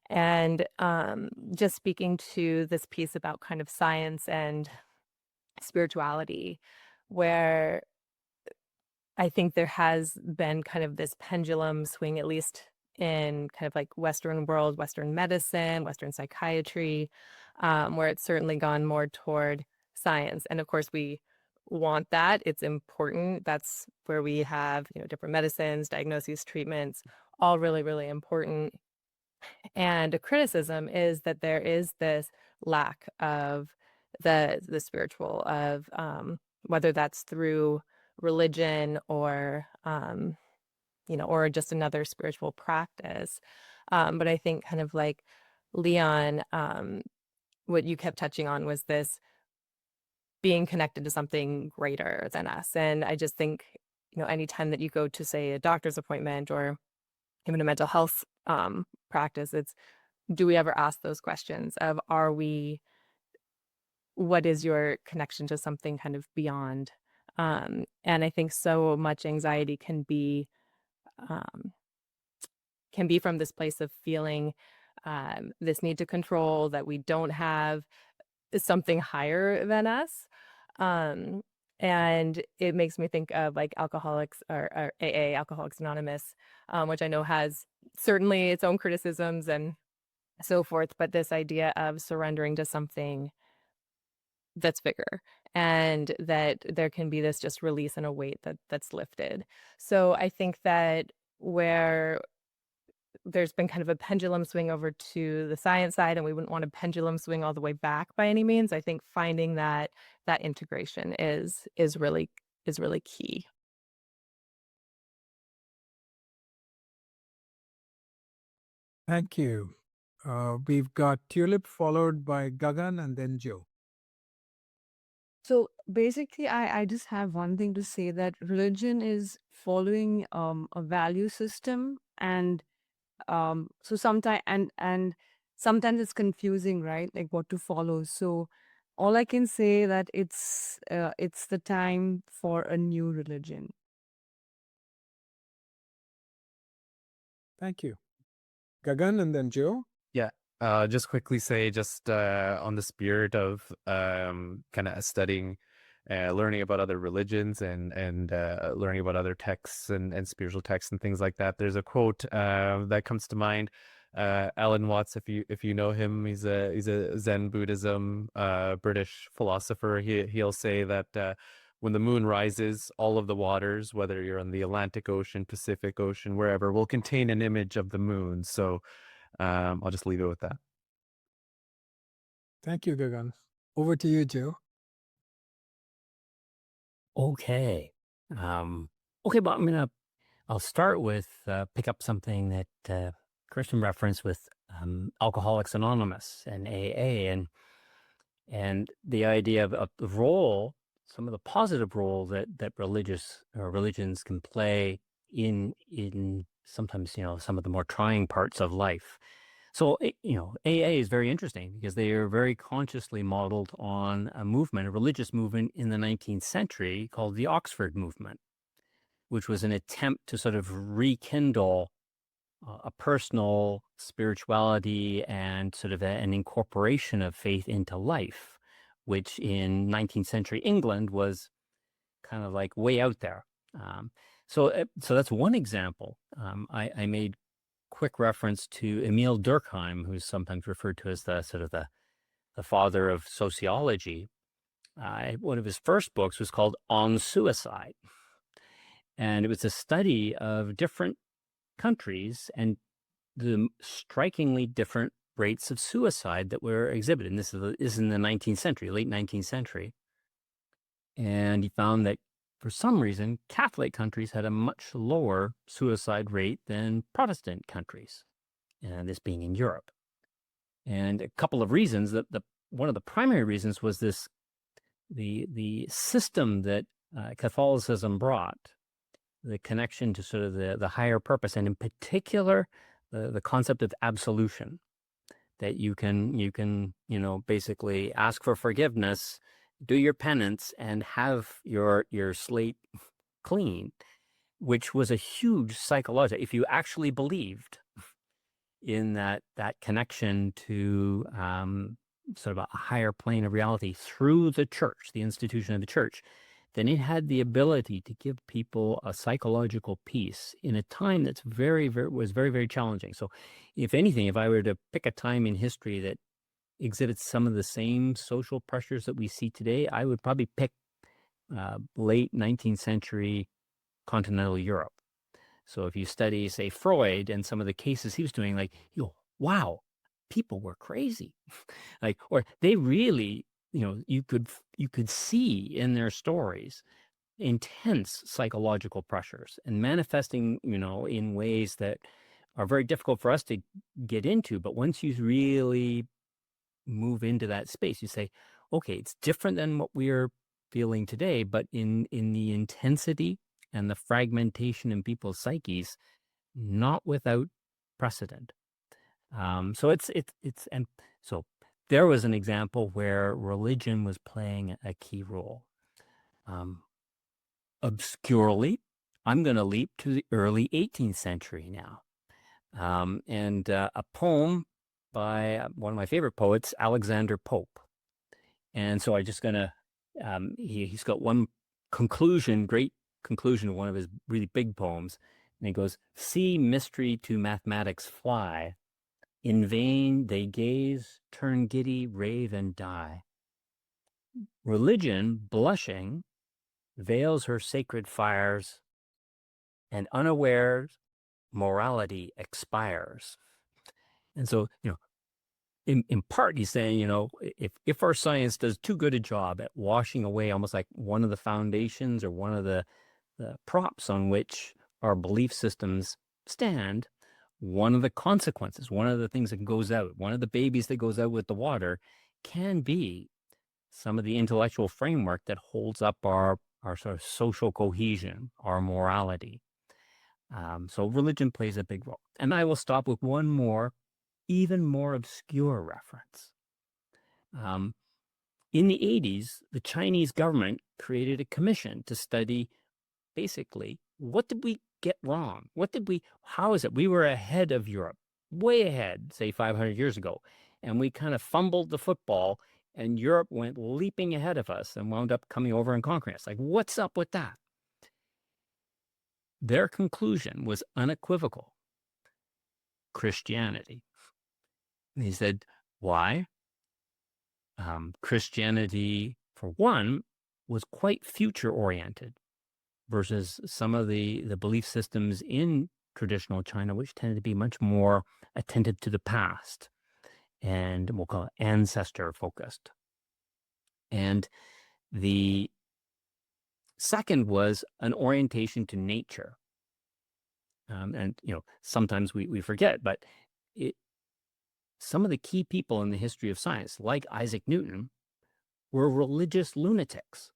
Speaker 7: And just speaking to this piece about kind of science and spirituality, where I think there has been kind of this pendulum swing, at least in kind of like Western world, Western medicine, Western psychiatry, where it's certainly gone more toward science. And of course, we want that. It's important. That's where we have, different medicines, diagnoses, treatments, all really, really important. And a criticism is that there is this lack of the spiritual, of whether that's through religion or or just another spiritual practice. But I think kind of like Leon, what you kept touching on was this being connected to something greater than us. And I just think, anytime that you go to, say, a doctor's appointment or even a mental health practice, it's, do we ever ask those questions of, what is your connection to something kind of beyond? And I think so much anxiety can be from this place of feeling this need to control, that we don't have something higher than us. And it makes me think of like alcoholics or AA, Alcoholics Anonymous, which I know has certainly its own criticisms and so forth, but this idea of surrendering to something that's bigger, and that there can be this just release and a weight that's lifted. So I think that where there's been kind of a pendulum swing over to the science side, and we wouldn't want a pendulum swing all the way back by any means, I think finding that integration is really key.
Speaker 1: Thank you. We've got Tulip followed by Gagan and then Joe.
Speaker 8: So basically, I just have one thing to say, that religion is following a value system, and so sometimes and sometimes it's confusing, right? Like what to follow. So all I can say that it's the time for a new religion.
Speaker 1: Thank you. Gagan and then Joe.
Speaker 6: Yeah. Just quickly say, just on the spirit of kind of studying, learning about other religions and learning about other texts and spiritual texts and things like that. There's a quote that comes to mind. Alan Watts, if you know him, he's a Zen Buddhism British philosopher. He'll say that when the moon rises, all of the waters, whether you're on the Atlantic Ocean, Pacific Ocean, wherever, will contain an image of the moon. So I'll just leave it with that.
Speaker 1: Thank you, Gagan. Over to you, Joe.
Speaker 3: Okay. Well, I'll start with pick up something that Kirstyn referenced with Alcoholics Anonymous and AA, and the idea of the role, some of the positive role that religions can play in sometimes some of the more trying parts of life. So AA is very interesting because they are very consciously modeled on a religious movement in the 19th century called the Oxford Movement, which was an attempt to sort of rekindle a personal spirituality and sort of an incorporation of faith into life, which in 19th century England was kind of like way out there. So that's one example. I made quick reference to Emile Durkheim, who's sometimes referred to as the sort of the father of sociology. One of his first books was called On Suicide, and it was a study of different countries and the strikingly different rates of suicide that were exhibited. And this is in the 19th century, late 19th century. And he found that for some reason, Catholic countries had a much lower suicide rate than Protestant countries, and this being in Europe. And a couple of reasons that one of the primary reasons was this the system that Catholicism brought, the connection to sort of the higher purpose, and in particular the concept of absolution, that you can basically ask for forgiveness, do your penance, and have your slate clean, which was a huge psychological, if you actually believed in that connection to sort of a higher plane of reality through the church, the institution of the church, then it had the ability to give people a psychological peace in a time that's very, very challenging. So if anything, if I were to pick a time in history that exhibits some of the same social pressures that we see today, I would probably pick late 19th century continental Europe. So if you study, say, Freud and some of the cases he was doing, like, wow, people were crazy. Like, or they really, you could see in their stories intense psychological pressures and manifesting, in ways that are very difficult for us to get into. But once you really move into that space, you say, okay, it's different than what we're feeling today, but in the intensity and the fragmentation in people's psyches, not without precedent. So and so there was an example where religion was playing a key role. Obscurely, I'm going to leap to the early 18th century now, and a poem by one of my favorite poets, Alexander Pope. And so I'm just going to, he's got one great conclusion of one of his really big poems. And he goes, "See mystery to mathematics fly. In vain they gaze, turn giddy, rave, and die. Religion, blushing, veils her sacred fires, and unawares morality expires." And so, in part, he's saying, if our science does too good a job at washing away almost like one of the foundations or one of the props on which our belief systems stand, one of the consequences, one of the things that goes out, one of the babies that goes out with the water can be some of the intellectual framework that holds up our sort of social cohesion, our morality. So religion plays a big role. And I will stop with one more, even more obscure reference. In the 80s, the Chinese government created a commission to study basically, what did we get wrong? How is it we were ahead of Europe, way ahead, say 500 years ago, and we kind of fumbled the football and Europe went leaping ahead of us and wound up coming over and conquering us? Like, what's up with that? Their conclusion was unequivocal: Christianity. And he said, why? Christianity, for one, was quite future-oriented versus some of the belief systems in traditional China, which tended to be much more attentive to the past and we'll call it ancestor-focused. And the second was an orientation to nature. And, sometimes we forget, but some of the key people in the history of science, like Isaac Newton, were religious lunatics.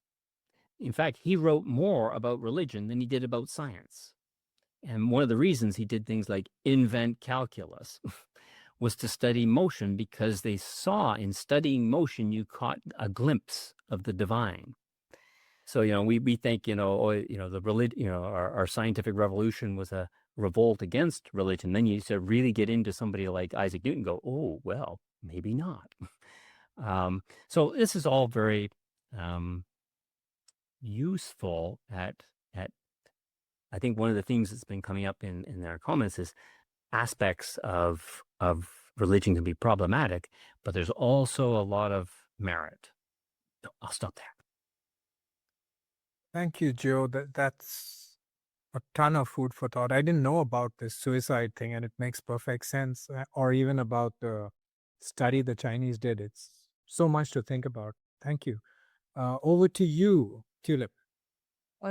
Speaker 3: In fact, he wrote more about religion than he did about science. And one of the reasons he did things like invent calculus was to study motion, because they saw in studying motion, you caught a glimpse of the divine. So, we think, the religion, our scientific revolution was a revolt against religion. Then you sort of really get into somebody like Isaac Newton, go, oh, well, maybe not. So this is all very useful at I think one of the things that's been coming up in their comments is aspects of religion can be problematic, but there's also a lot of merit. So I'll stop there.
Speaker 1: Thank you, Joe. That's a ton of food for thought. I didn't know about this suicide thing, and it makes perfect sense. Or even about the study the Chinese did. It's so much to think about. Thank you. Over to you, Tulip.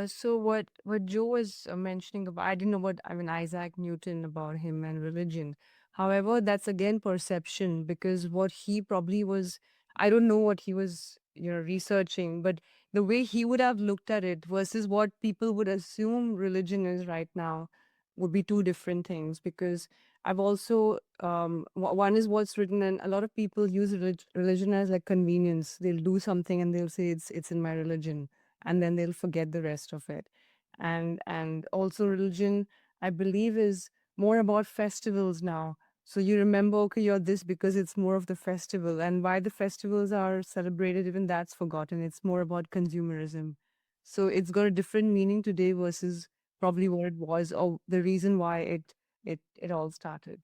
Speaker 8: So what Joe was mentioning about, I didn't know what, I mean, Isaac Newton, about him and religion. However, that's again perception, because what he probably was, I don't know what he was, researching, but the way he would have looked at it versus what people would assume religion is right now would be two different things. Because I've also, one is what's written, and a lot of people use religion as like convenience. They'll do something and they'll say it's in my religion, and then they'll forget the rest of it. And also religion, I believe, is more about festivals now. So you remember, okay, you're this because it's more of the festival, and why the festivals are celebrated, even that's forgotten. It's more about consumerism. So it's got a different meaning today versus probably what it was, or the reason why it all started.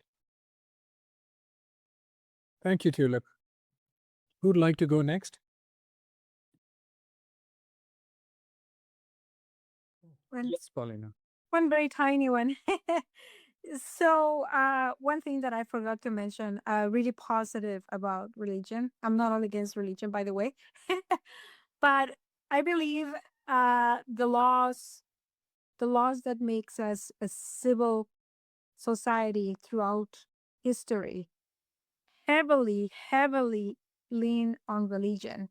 Speaker 1: Thank you, Tulip. Who'd like to go next?
Speaker 2: One,
Speaker 1: Paulina.
Speaker 2: one very tiny one. So, one thing that I forgot to mention, really positive about religion. I'm not all against religion, by the way, but I believe the laws that makes us a civil society throughout history heavily lean on religion,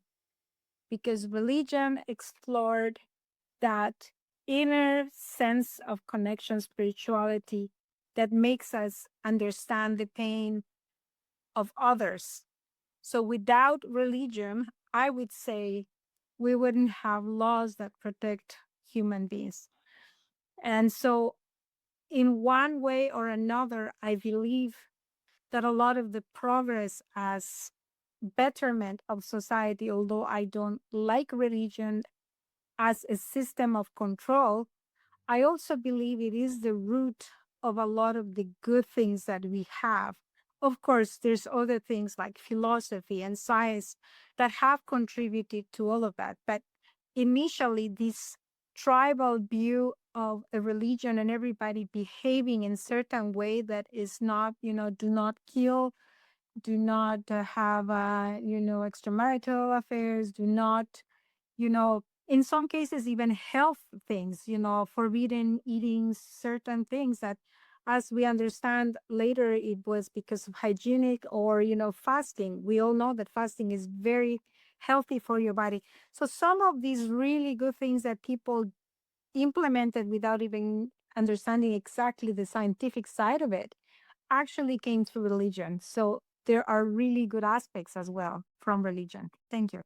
Speaker 2: because religion explored that inner sense of connection, spirituality, that makes us understand the pain of others. So without religion, I would say we wouldn't have laws that protect human beings. And so, in one way or another, I believe that a lot of the progress as betterment of society, although I don't like religion as a system of control, I also believe it is the root of a lot of the good things that we have. Of course, there's other things like philosophy and science that have contributed to all of that. But initially, this tribal view of a religion and everybody behaving in certain way that is not, do not kill, do not have, extramarital affairs, do not, in some cases, even health things, forbidden eating certain things that, as we understand later, it was because of hygienic or, fasting. We all know that fasting is very healthy for your body. So some of these really good things that people implemented without even understanding exactly the scientific side of it actually came through religion. So there are really good aspects as well from religion. Thank you.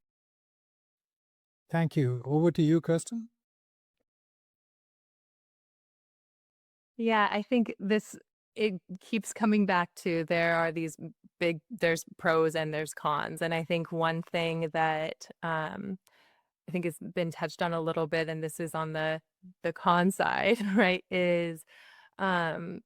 Speaker 1: Thank you. Over to you, Kirstyn.
Speaker 7: Yeah, I think it keeps coming back to, there are these there's pros and there's cons. And I think one thing that I think has been touched on a little bit, and this is on the con side, right, is um,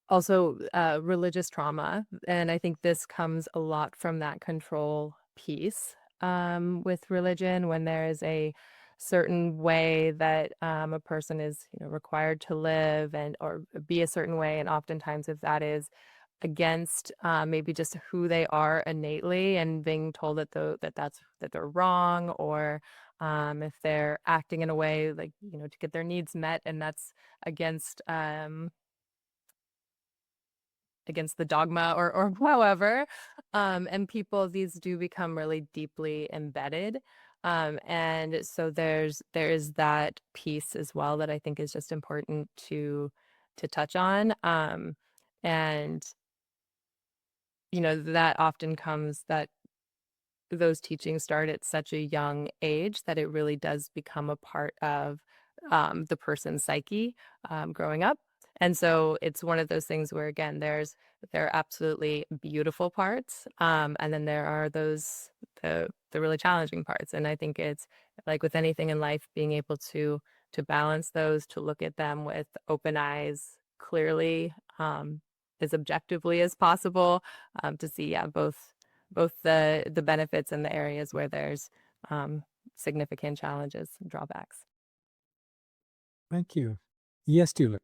Speaker 7: also religious trauma. And I think this comes a lot from that control piece with religion, when there is a certain way that a person is required to live and or be a certain way, and oftentimes if that is against maybe just who they are innately, and being told that that they're wrong, or if they're acting in a way like to get their needs met, and that's against the dogma or however, and people, these do become really deeply embedded, and so there is that piece as well that I think is just important to touch on, and that often comes, that those teachings start at such a young age that it really does become a part of the person's psyche growing up. And so it's one of those things where, again, there are absolutely beautiful parts, and then there are the really challenging parts. And I think it's like with anything in life, being able to balance those, to look at them with open eyes, clearly, as objectively as possible, to see, both the benefits and the areas where there's significant challenges and drawbacks.
Speaker 1: Thank you. Yes, Tulip.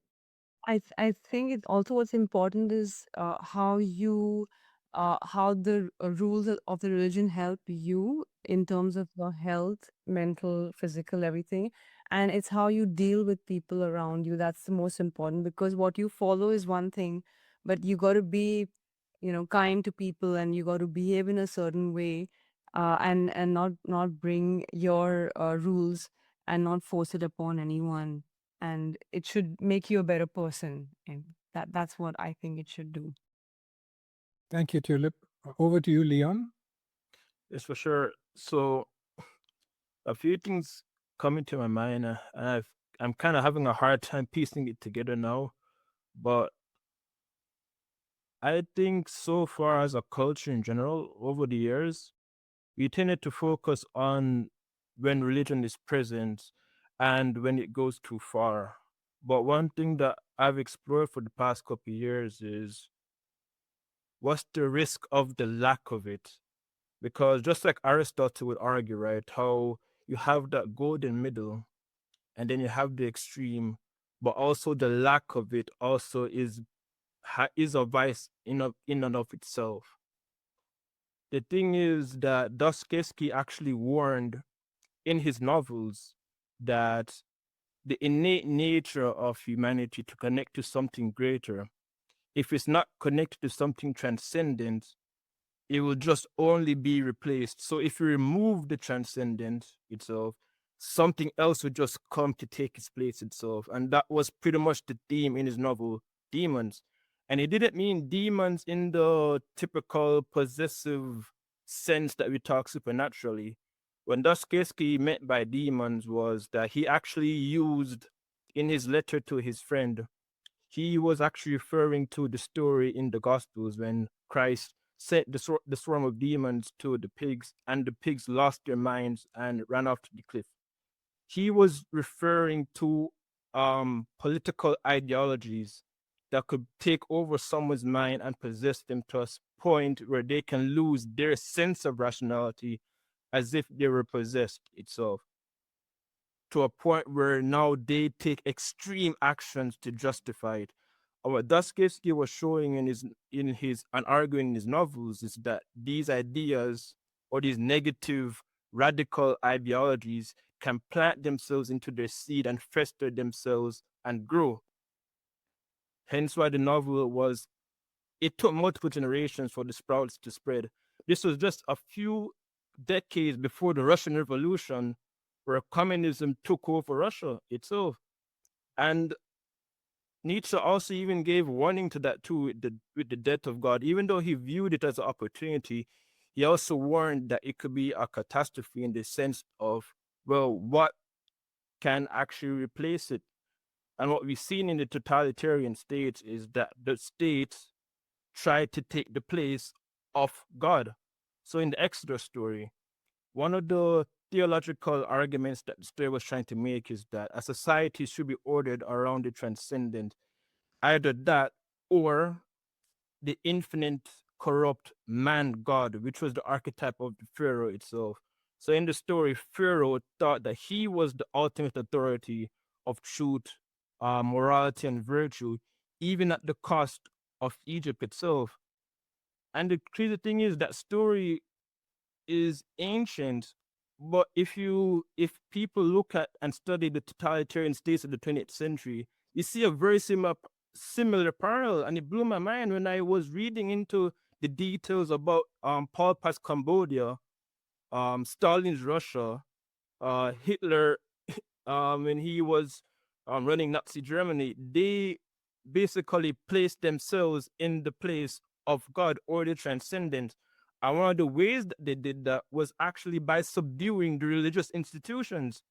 Speaker 8: I think it also, what's important is how you how the rules of the religion help you in terms of your health, mental, physical, everything. And it's how you deal with people around you. That's the most important, because what you follow is one thing, but you got to be, kind to people, and you got to behave in a certain way, and not bring your rules and not force it upon anyone. And it should make you a better person. And that's what I think it should do.
Speaker 1: Thank you, Tulip. Over to you, Leon.
Speaker 5: Yes, for sure. So a few things come into my mind, and I'm kind of having a hard time piecing it together now. But I think so far as a culture in general, over the years, we tended to focus on when religion is present and when it goes too far. But one thing that I've explored for the past couple of years is what's the risk of the lack of it? Because just like Aristotle would argue, right, how you have that golden middle and then you have the extreme, but also the lack of it also is a vice in and of itself. The thing is that Dostoevsky actually warned in his novels that the innate nature of humanity to connect to something greater, if it's not connected to something transcendent, it will just only be replaced. So if you remove the transcendent itself, something else will just come to take its place itself. And that was pretty much the theme in his novel, Demons. And he didn't mean demons in the typical possessive sense that we talk supernaturally. When Dostoevsky meant by demons was that he actually used in his letter to his friend, he was actually referring to the story in the Gospels when Christ sent the swarm of demons to the pigs, and the pigs lost their minds and ran off to the cliff. He was referring to political ideologies that could take over someone's mind and possess them to a point where they can lose their sense of rationality as if they were possessed itself, to a point where now they take extreme actions to justify it. And what Dostoevsky was showing in his and arguing in his novels is that these ideas or these negative radical ideologies can plant themselves into their seed and fester themselves and grow. Hence why the novel was, it took multiple generations for the sprouts to spread. This was just a few decades before the Russian Revolution, where communism took over Russia itself. And Nietzsche also even gave warning to that too, with the death of God. Even though he viewed it as an opportunity, he also warned that it could be a catastrophe in the sense of, well, what can actually replace it? And what we've seen in the totalitarian states is that the states try to take the place of God. So in the Exodus story, one of the theological arguments that the story was trying to make is that a society should be ordered around the transcendent, either that or the infinite corrupt man God, which was the archetype of the Pharaoh itself. So in the story, Pharaoh thought that he was the ultimate authority of truth, morality, and virtue, even at the cost of Egypt itself. And the crazy thing is that story is ancient, but if people look at and study the totalitarian states of the 20th century, you see a very similar parallel. And it blew my mind when I was reading into the details about Pol Pot's Cambodia, Stalin's Russia, Hitler, when he was running Nazi Germany. They basically placed themselves in the place of God or the transcendent. And one of the ways that they did that was actually by subduing the religious institutions.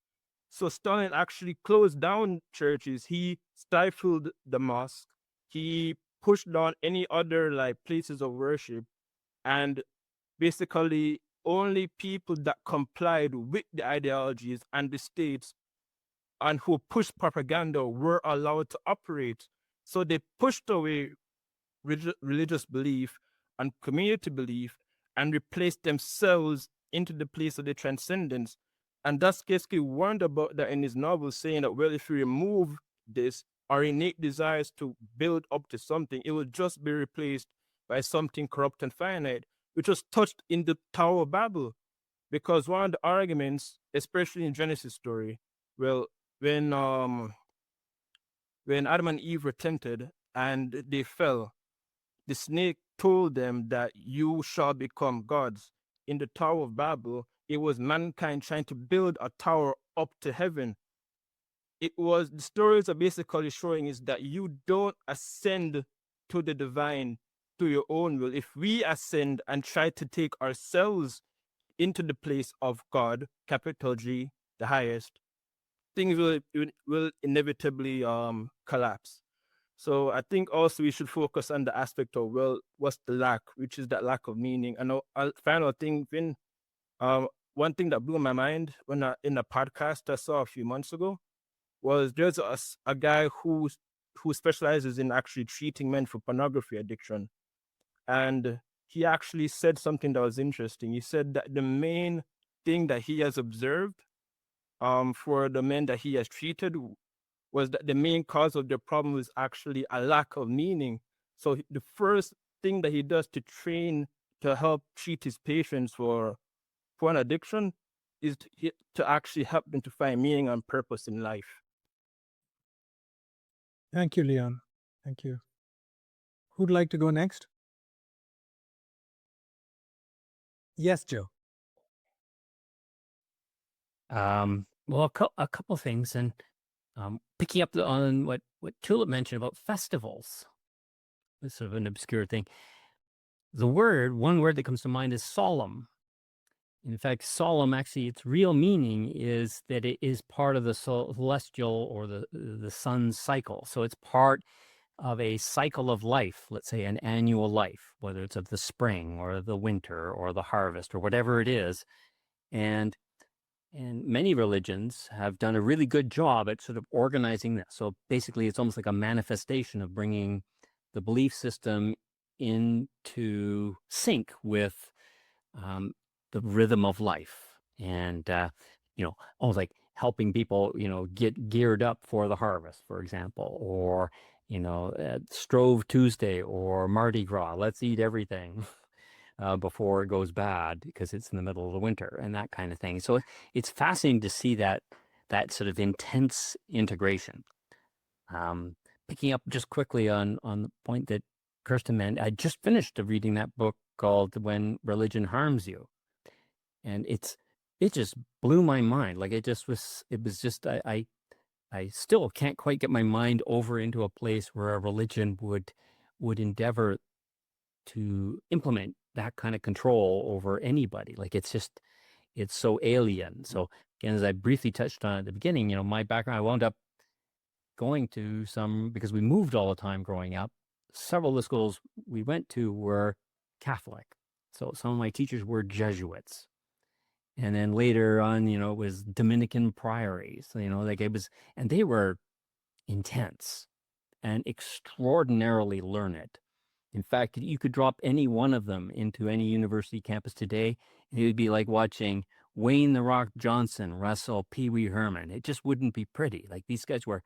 Speaker 5: So Stalin actually closed down churches. He stifled the mosque. He pushed down any other like places of worship, and basically only people that complied with the ideologies and the states and who pushed propaganda were allowed to operate. So they pushed away religious belief and community belief and replaced themselves into the place of the transcendence. And Dostoevsky warned about that in his novel, saying that, well, if we remove this, our innate desires to build up to something, it will just be replaced by something corrupt and finite, which was touched in the Tower of Babel. Because one of the arguments, especially in Genesis story, well, when Adam and Eve were tempted and they fell, the snake told them that you shall become gods. In the Tower of Babel, it was mankind trying to build a tower up to heaven. It was the stories are basically showing is that you don't ascend to the divine to your own will. If we ascend and try to take ourselves into the place of God, capital G, the highest, things will inevitably collapse. So I think also we should focus on the aspect of, well, what's the lack, which is that lack of meaning. And a final thing, Vin, one thing that blew my mind when in a podcast I saw a few months ago was there's a guy who specializes in actually treating men for pornography addiction. And he actually said something that was interesting. He said that the main thing that he has observed for the men that he has treated was that the main cause of their problem was actually a lack of meaning. So the first thing that he does to train to help treat his patients for an addiction is to actually help them to find meaning and purpose in life.
Speaker 1: Thank you, Leon. Thank you. Who'd like to go next? Yes, Joe.
Speaker 3: Well, a couple things, and picking up on what Tulip mentioned about festivals. It's sort of an obscure thing. One word that comes to mind is solemn. In fact, solemn, actually, its real meaning is that it is part of the celestial or the sun's cycle. So it's part of a cycle of life, let's say an annual life, whether it's of the spring or the winter or the harvest or whatever it is. And many religions have done a really good job at sort of organizing this. So basically, it's almost like a manifestation of bringing the belief system into sync with the rhythm of life, and almost like helping people, get geared up for the harvest, for example, or Strove Tuesday or Mardi Gras. Let's eat everything before it goes bad because it's in the middle of the winter and that kind of thing. So it's fascinating to see that sort of intense integration. Picking up just quickly on the point that Kirstyn meant, I just finished reading that book called When Religion Harms You. And it just blew my mind. Like it was just, I still can't quite get my mind over into a place where a religion would endeavor to implement that kind of control over anybody. Like it's so alien. So again, as I briefly touched on at the beginning, my background, I wound up going to because we moved all the time growing up. Several of the schools we went to were Catholic. So some of my teachers were Jesuits. And then later on, it was Dominican priories, like it was, and they were intense and extraordinarily learned. In fact, you could drop any one of them into any university campus today, and it would be like watching Wayne the Rock Johnson wrestle Pee Wee Herman. It just wouldn't be pretty. Like these guys were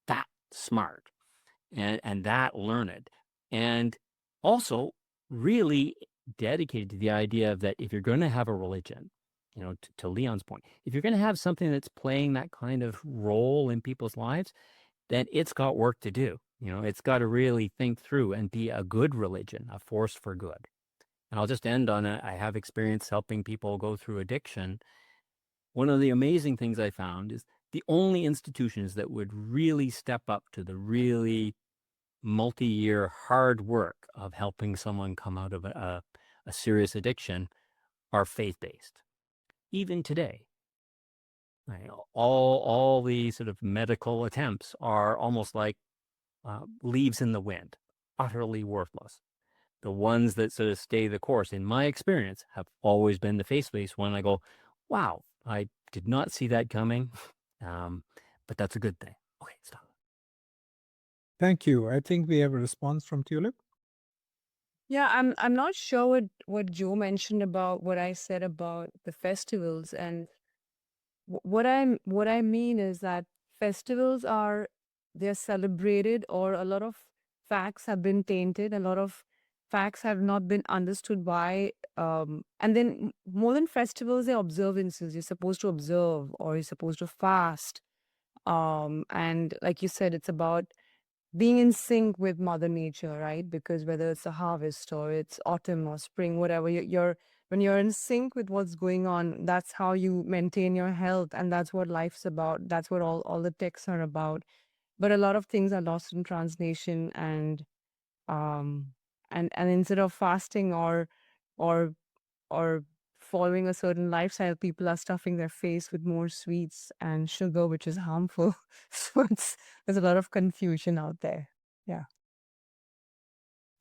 Speaker 3: that smart and that learned, and also really dedicated to the idea of that if you're going to have a religion, to Leon's point, if you're going to have something that's playing that kind of role in people's lives, then it's got work to do. It's got to really think through and be a good religion, a force for good. And I'll just end on I have experience helping people go through addiction. One of the amazing things I found is the only institutions that would really step up to the really multi-year hard work of helping someone come out of a serious addiction are faith-based. Even today, right, all the sort of medical attempts are almost like leaves in the wind, utterly worthless. The ones that sort of stay the course, in my experience, have always been the faith-based one. I go, wow, I did not see that coming, but that's a good thing. Okay, stop.
Speaker 1: Thank you. I think we have a response from Tulip.
Speaker 8: Yeah, I'm not sure what Joe mentioned about what I said about the festivals, and what I mean is that festivals they're celebrated, or a lot of facts have been tainted. A lot of facts have not been understood why. And then more than festivals, they're observances. You're supposed to observe or you're supposed to fast. And like you said, it's about being in sync with Mother Nature, right? Because whether it's a harvest or it's autumn or spring, whatever, you're when you're in sync with what's going on, that's how you maintain your health, and that's what life's about. That's what all the texts are about. But a lot of things are lost in translation, um, and instead of fasting or or following a certain lifestyle, people are stuffing their face with more sweets and sugar, which is harmful. So there's a lot of confusion out there. Yeah.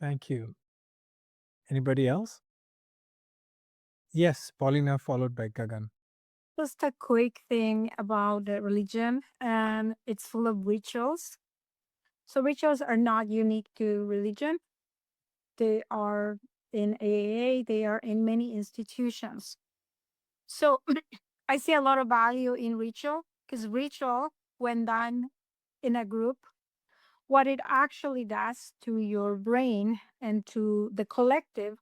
Speaker 1: Thank you. Anybody else? Yes, Paulina, followed by Gagan.
Speaker 2: Just a quick thing about the religion, and it's full of rituals. So rituals are not unique to religion. They are in AAA, they are in many institutions. So I see a lot of value in ritual, because ritual, when done in a group, what it actually does to your brain and to the collective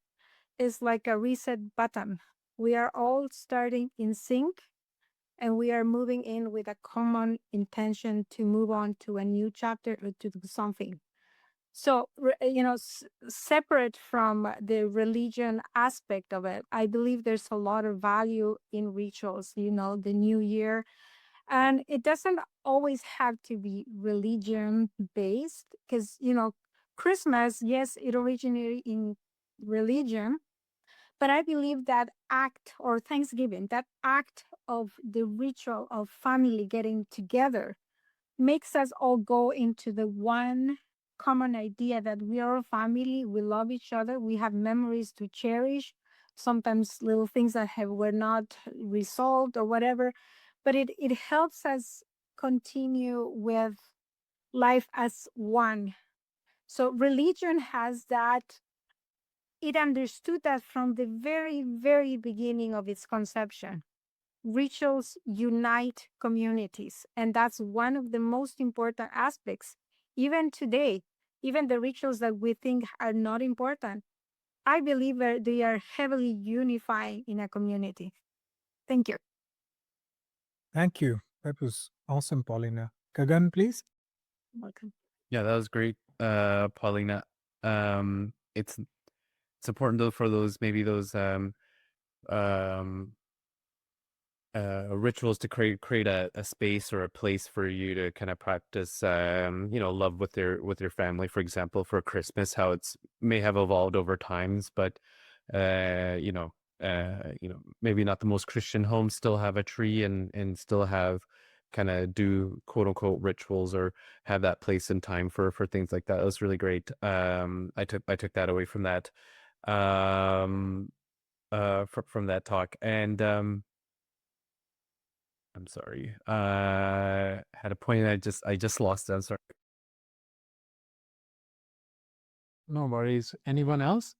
Speaker 2: is like a reset button. We are all starting in sync, and we are moving in with a common intention to move on to a new chapter or to do something. So, separate from the religion aspect of it, I believe there's a lot of value in rituals, the new year. And it doesn't always have to be religion based, because, Christmas, yes, it originated in religion, but I believe that act, or Thanksgiving, that act of the ritual of family getting together makes us all go into the one common idea that we are a family, we love each other, we have memories to cherish, sometimes little things that were not resolved or whatever, but it helps us continue with life as one. So religion has that. It understood that from the very, very beginning of its conception. Rituals unite communities, and that's one of the most important aspects. Even today, even the rituals that we think are not important, I believe that they are heavily unifying in a community. Thank you.
Speaker 1: Thank you. That was awesome, Paulina. Gagan, please.
Speaker 2: Welcome.
Speaker 6: Yeah, that was great, Paulina. It's important though for those maybe those um rituals to create a space or a place for you to kind of practice love with your family. For example, for Christmas, how it's may have evolved over times, but maybe not the most Christian homes still have a tree and still have kind of do quote unquote rituals or have that place and time for things like that. It was really great. I took that away from that from that talk. And I'm sorry. Had a point. I just lost it. I'm sorry.
Speaker 1: No worries. Anyone else?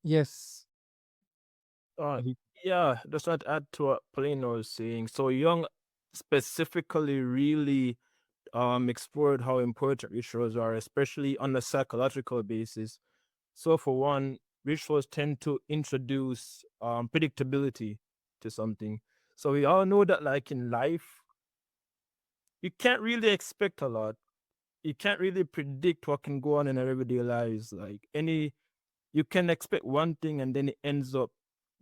Speaker 1: Yes.
Speaker 5: Uh,
Speaker 1: Any-
Speaker 5: yeah, just want to add to what Paulina was saying. So Young specifically really explored how important rituals are, especially on a psychological basis. So for one, rituals tend to introduce predictability to something. So we all know that like in life, you can't really expect a lot. You can't really predict what can go on in our everyday lives. You can expect one thing and then it ends up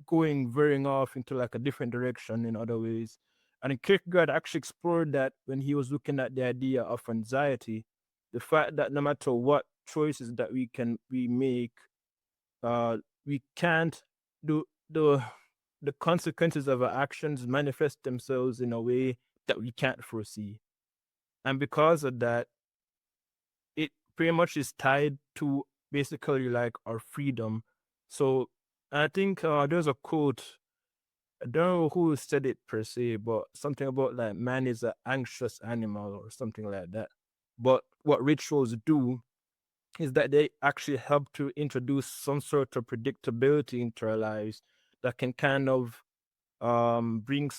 Speaker 5: going veering off into like a different direction in other ways. And Kierkegaard actually explored that when he was looking at the idea of anxiety, the fact that no matter what choices that we make, we can't do the consequences of our actions manifest themselves in a way that we can't foresee. And because of that, it pretty much is tied to basically like our freedom. So I think there's a quote. I don't know who said it per se, but something about like man is an anxious animal or something like that. But what rituals do is that they actually help to introduce some sort of predictability into our lives that can kind of bring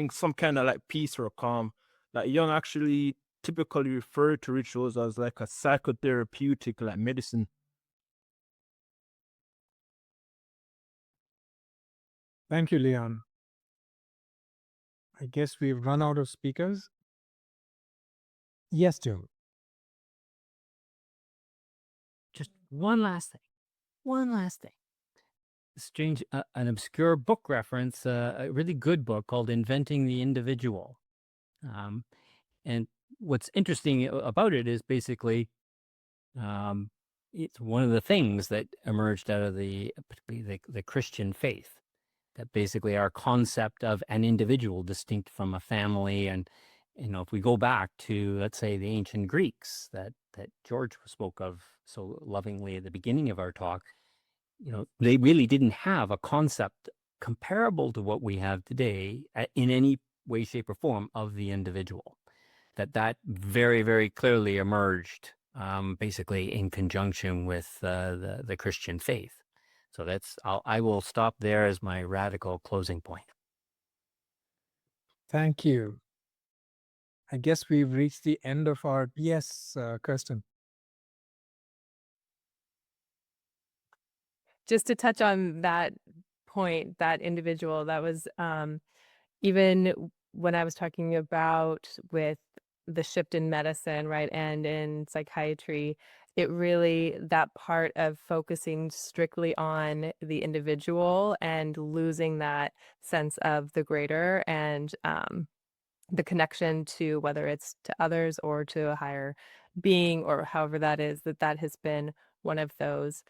Speaker 5: some kind of like peace or calm. Like Jung actually typically refer to rituals as like a psychotherapeutic like medicine.
Speaker 1: Thank you, Leon. I guess we've run out of speakers. Yes, Joe.
Speaker 3: Just one last thing. One last thing. Strange, an obscure book reference, a really good book called Inventing the Individual. And what's interesting about it is basically it's one of the things that emerged out of particularly the Christian faith, that basically our concept of an individual distinct from a family. And if we go back to, let's say, the ancient Greeks that George spoke of so lovingly at the beginning of our talk, they really didn't have a concept comparable to what we have today in any way, shape, or form of the individual. That very, very clearly emerged basically in conjunction with the Christian faith. So I will stop there as my radical closing point.
Speaker 1: Thank you. I guess we've reached the end of our... Yes, Kirstyn.
Speaker 7: Just to touch on that point, that individual, that was even when I was talking about with the shift in medicine, right, and in psychiatry, it really, that part of focusing strictly on the individual and losing that sense of the greater and the connection to whether it's to others or to a higher being or however that is, that has been one of those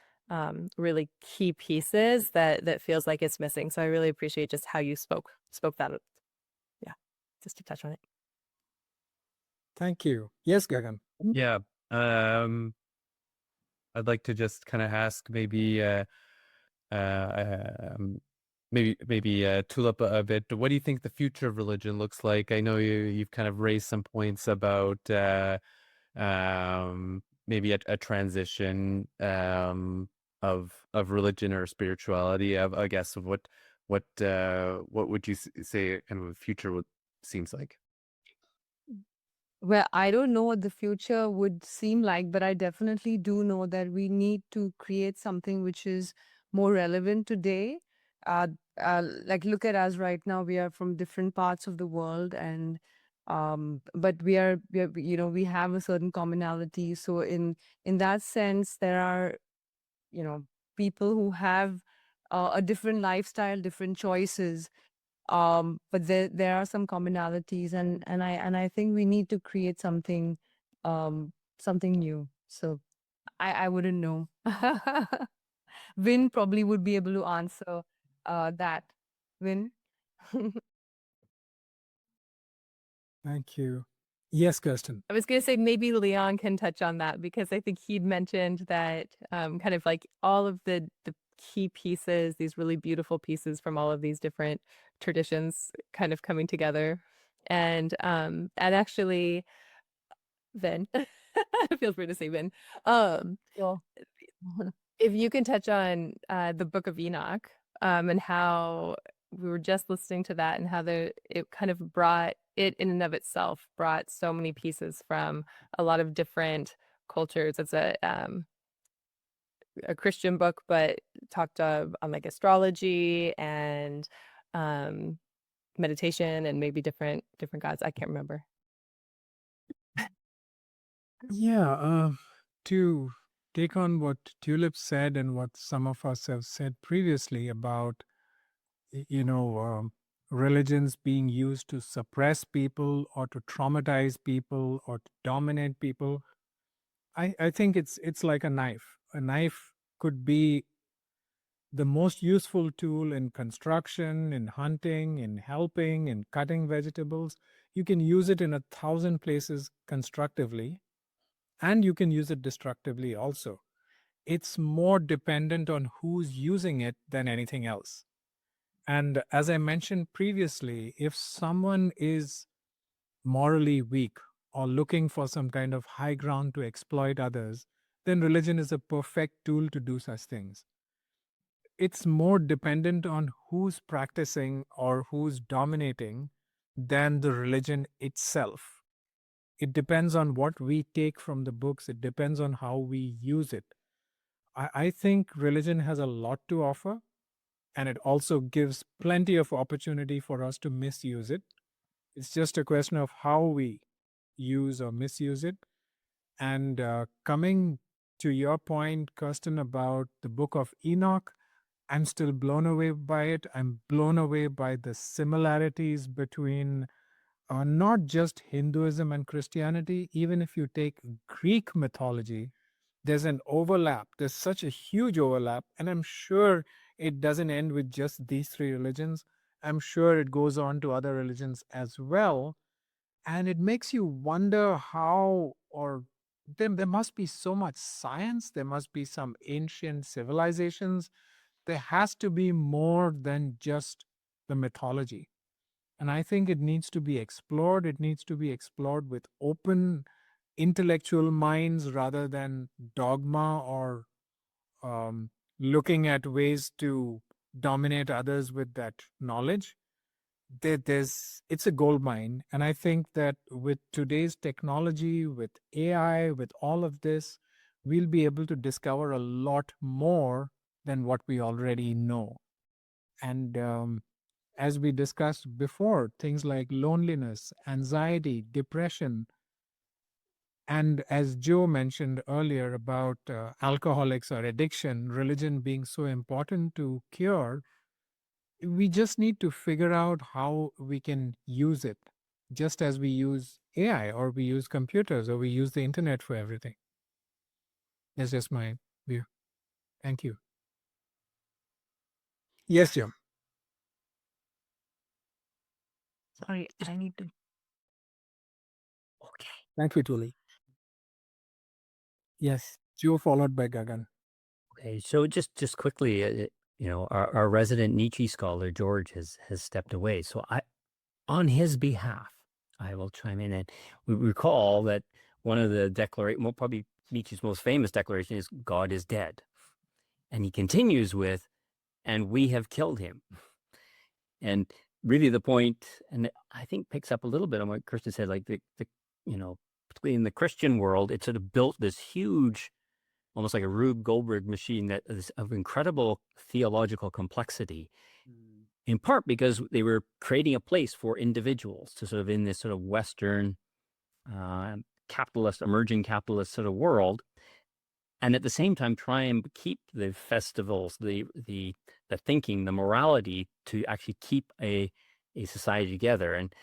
Speaker 7: really key pieces that feels like it's missing. So I really appreciate just how you spoke that. Yeah, just to touch on it.
Speaker 1: Thank you. Yes, Gagan.
Speaker 6: Yeah. I'd like to just kind of ask maybe Tulip a bit. What do you think the future of religion looks like? I know you've kind of raised some points about maybe a transition of religion or spirituality. I guess of what would you say kind of the future seems like?
Speaker 8: Well, I don't know what the future would seem like, but I definitely do know that we need to create something which is more relevant today. Like look at us right now, we are from different parts of the world, and but we have a certain commonality. So in that sense, there are people who have a different lifestyle, different choices, but there are some commonalities, and I think we need to create something something new. So I wouldn't know. Vin probably would be able to answer that. Vin.
Speaker 1: Thank you. Yes, Kirstyn.
Speaker 7: I was going to say maybe Leon can touch on that because I think he'd mentioned that kind of like all of the key pieces, these really beautiful pieces from all of these different traditions kind of coming together. And actually, Vin, feel free to say Vin.
Speaker 8: Sure.
Speaker 7: If you can touch on the Book of Enoch and how we were just listening to that and how it kind of brought it in and of itself brought so many pieces from a lot of different cultures. It's a Christian book, but talked on like astrology and meditation and maybe different gods. I can't remember.
Speaker 1: Yeah, to take on what Tulip said and what some of us have said previously about, religions being used to suppress people or to traumatize people or to dominate people. I think it's like a knife. A knife could be the most useful tool in construction, in hunting, in helping, in cutting vegetables. You can use it in 1,000 places constructively, and you can use it destructively also. It's more dependent on who's using it than anything else. And as I mentioned previously, if someone is morally weak or looking for some kind of high ground to exploit others, then religion is a perfect tool to do such things. It's more dependent on who's practicing or who's dominating than the religion itself. It depends on what we take from the books. It depends on how we use it. I think religion has a lot to offer, and it also gives plenty of opportunity for us to misuse it. It's just a question of how we use or misuse it. And coming to your point, Kirstyn, about the book of Enoch, I'm still blown away by it. I'm blown away by the similarities between not just Hinduism and Christianity. Even if you take Greek mythology, there's an overlap. There's such a huge overlap. And I'm sure it doesn't end with just these three religions. I'm sure it goes on to other religions as well. And it makes you wonder how, or there must be so much science, there must be some ancient civilizations. There has to be more than just the mythology. And I think it needs to be explored. It needs to be explored with open intellectual minds rather than dogma or looking at ways to dominate others with that knowledge. It's a gold mine. And I think that with today's technology, with AI, with all of this, we'll be able to discover a lot more than what we already know. And as we discussed before, things like loneliness, anxiety, depression, and as Joe mentioned earlier about alcoholics or addiction, religion being so important to cure, we just need to figure out how we can use it, just as we use AI or we use computers or we use the internet for everything. That's just my view. Thank you. Yes, Jim.
Speaker 8: Sorry, I need to.
Speaker 3: Okay.
Speaker 1: Thank you, Tuli. Yes, Joe followed by Gagan.
Speaker 3: Okay. So just quickly, our resident Nietzsche scholar George has stepped away. So on his behalf, I will chime in. And we recall that one of the probably Nietzsche's most famous declaration is God is dead. And he continues with, and we have killed him. And really the point, and I think picks up a little bit on what Kirstyn said, like particularly in the Christian world, it sort of built this huge, almost like a Rube Goldberg machine that is of incredible theological complexity, in part because they were creating a place for individuals to sort of, in this sort of Western emerging capitalist sort of world, and at the same time try and keep the festivals, the thinking, the morality, to actually keep a society together. And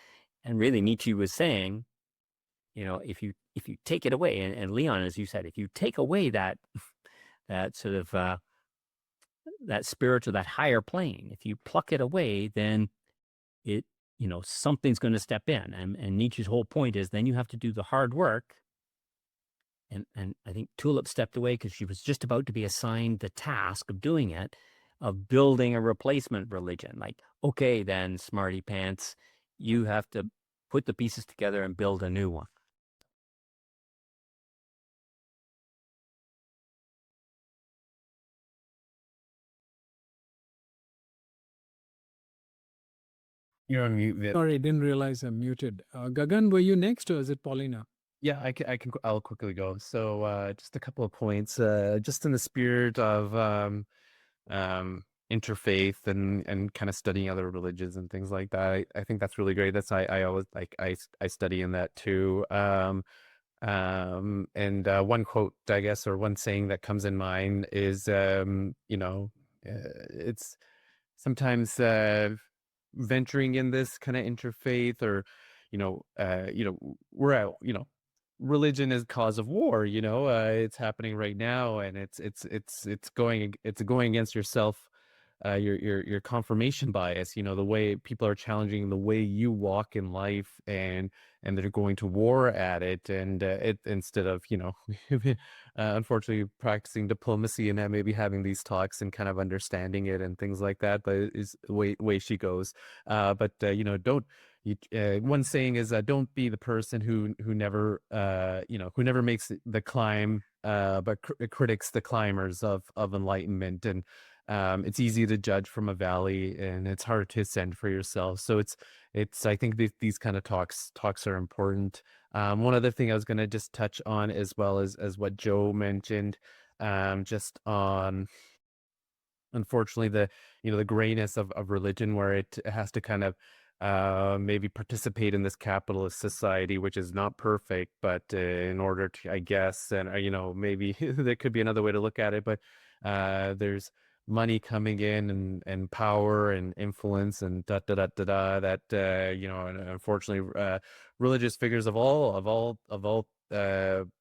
Speaker 3: really Nietzsche was saying, if you take it away, and Leon, as you said, if you take away that sort of that spirit or that higher plane, if you pluck it away, then it, something's going to step in. And Nietzsche's whole point is then you have to do the hard work. And I think Tulip stepped away because she was just about to be assigned the task of doing it, of building a replacement religion. Like, okay, then, smarty pants, you have to put the pieces together and build a new one.
Speaker 6: You're on mute, Vip.
Speaker 1: Sorry, didn't realize I'm muted. Gagan, were you next or is it Paulina?
Speaker 6: Yeah, I'll quickly go. So just a couple of points, just in the spirit of interfaith and kind of studying other religions and things like that. I think that's really great. I always like I study in that too. And one quote, I guess, or one saying that comes in mind is it's sometimes venturing in this kind of interfaith, or we're out, religion is cause of war. It's happening right now, and it's going against yourself, your confirmation bias, the way people are challenging the way you walk in life, and they're going to war at it, and it, instead of unfortunately practicing diplomacy and maybe having these talks and kind of understanding it and things like that, but is the way she goes. But don't one saying is, don't be the person who never who never makes the climb, but critics the climbers of enlightenment. And it's easy to judge from a valley, and it's hard to ascend for yourself. So it's I think these kind of talks are important. One other thing I was going to just touch on, as well as what Joe mentioned, just on unfortunately the grayness of religion, where it has to kind of maybe participate in this capitalist society, which is not perfect, but in order to, I guess, and maybe there could be another way to look at it, but there's money coming in and power and influence and da da da da da, that and unfortunately religious figures of all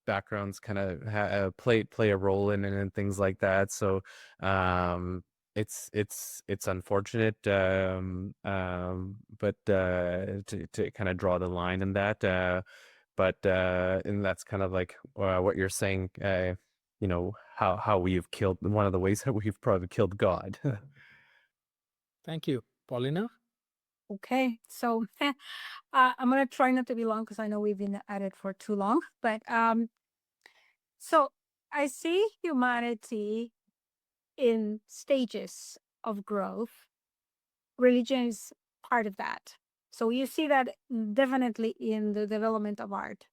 Speaker 6: backgrounds kind of play a role in it and things like that. So it's unfortunate, but to kind of draw the line in that, and that's kind of like what you're saying, how we've killed, one of the ways that we've probably killed God.
Speaker 1: Thank you. Paulina?
Speaker 2: Okay, so I'm gonna try not to be long because I know we've been at it for too long. But so I see humanity in stages of growth. Religion is part of that. So you see that definitely in the development of art.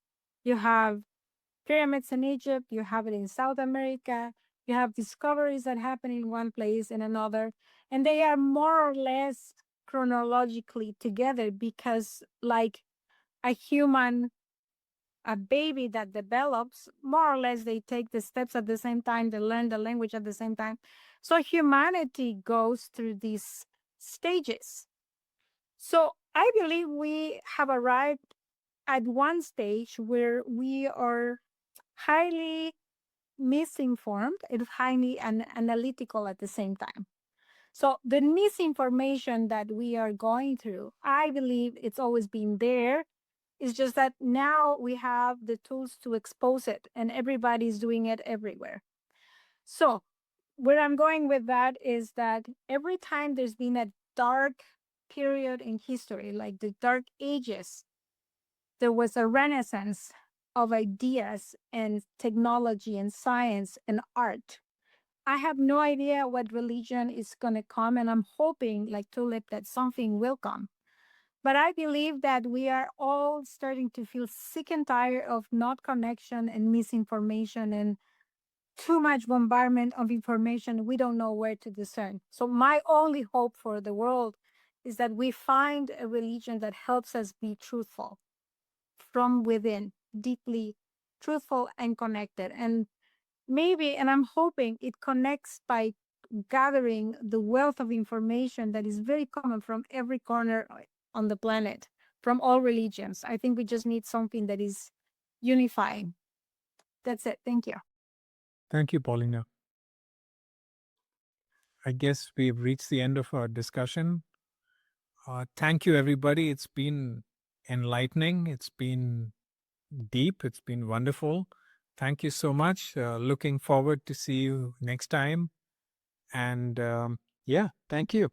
Speaker 2: You have pyramids in Egypt, you have it in South America, you have discoveries that happen in one place and another, and they are more or less chronologically together because, like a baby that develops, more or less they take the steps at the same time, they learn the language at the same time. So humanity goes through these stages. So I believe we have arrived at one stage where we are highly misinformed and highly analytical at the same time. So the misinformation that we are going through, I believe it's always been there. It's just that now we have the tools to expose it, and everybody's doing it everywhere. So where I'm going with that is that every time there's been a dark period in history, like the Dark Ages, there was a renaissance of ideas and technology and science and art. I have no idea what religion is going to come, and I'm hoping, like Tulip, that something will come. But I believe that we are all starting to feel sick and tired of not connection and misinformation and too much bombardment of information. We don't know where to discern. So my only hope for the world is that we find a religion that helps us be truthful from within, deeply truthful and connected. And maybe, and I'm hoping it connects by gathering the wealth of information that is very common from every corner on the planet, from all religions. I think we just need something that is unifying. That's it. Thank you.
Speaker 1: Thank you, Paulina. I guess we've reached the end of our discussion. Thank you, everybody. It's been enlightening. It's been deep. It's been wonderful. Thank you so much. Looking forward to see you next time. And yeah, thank you.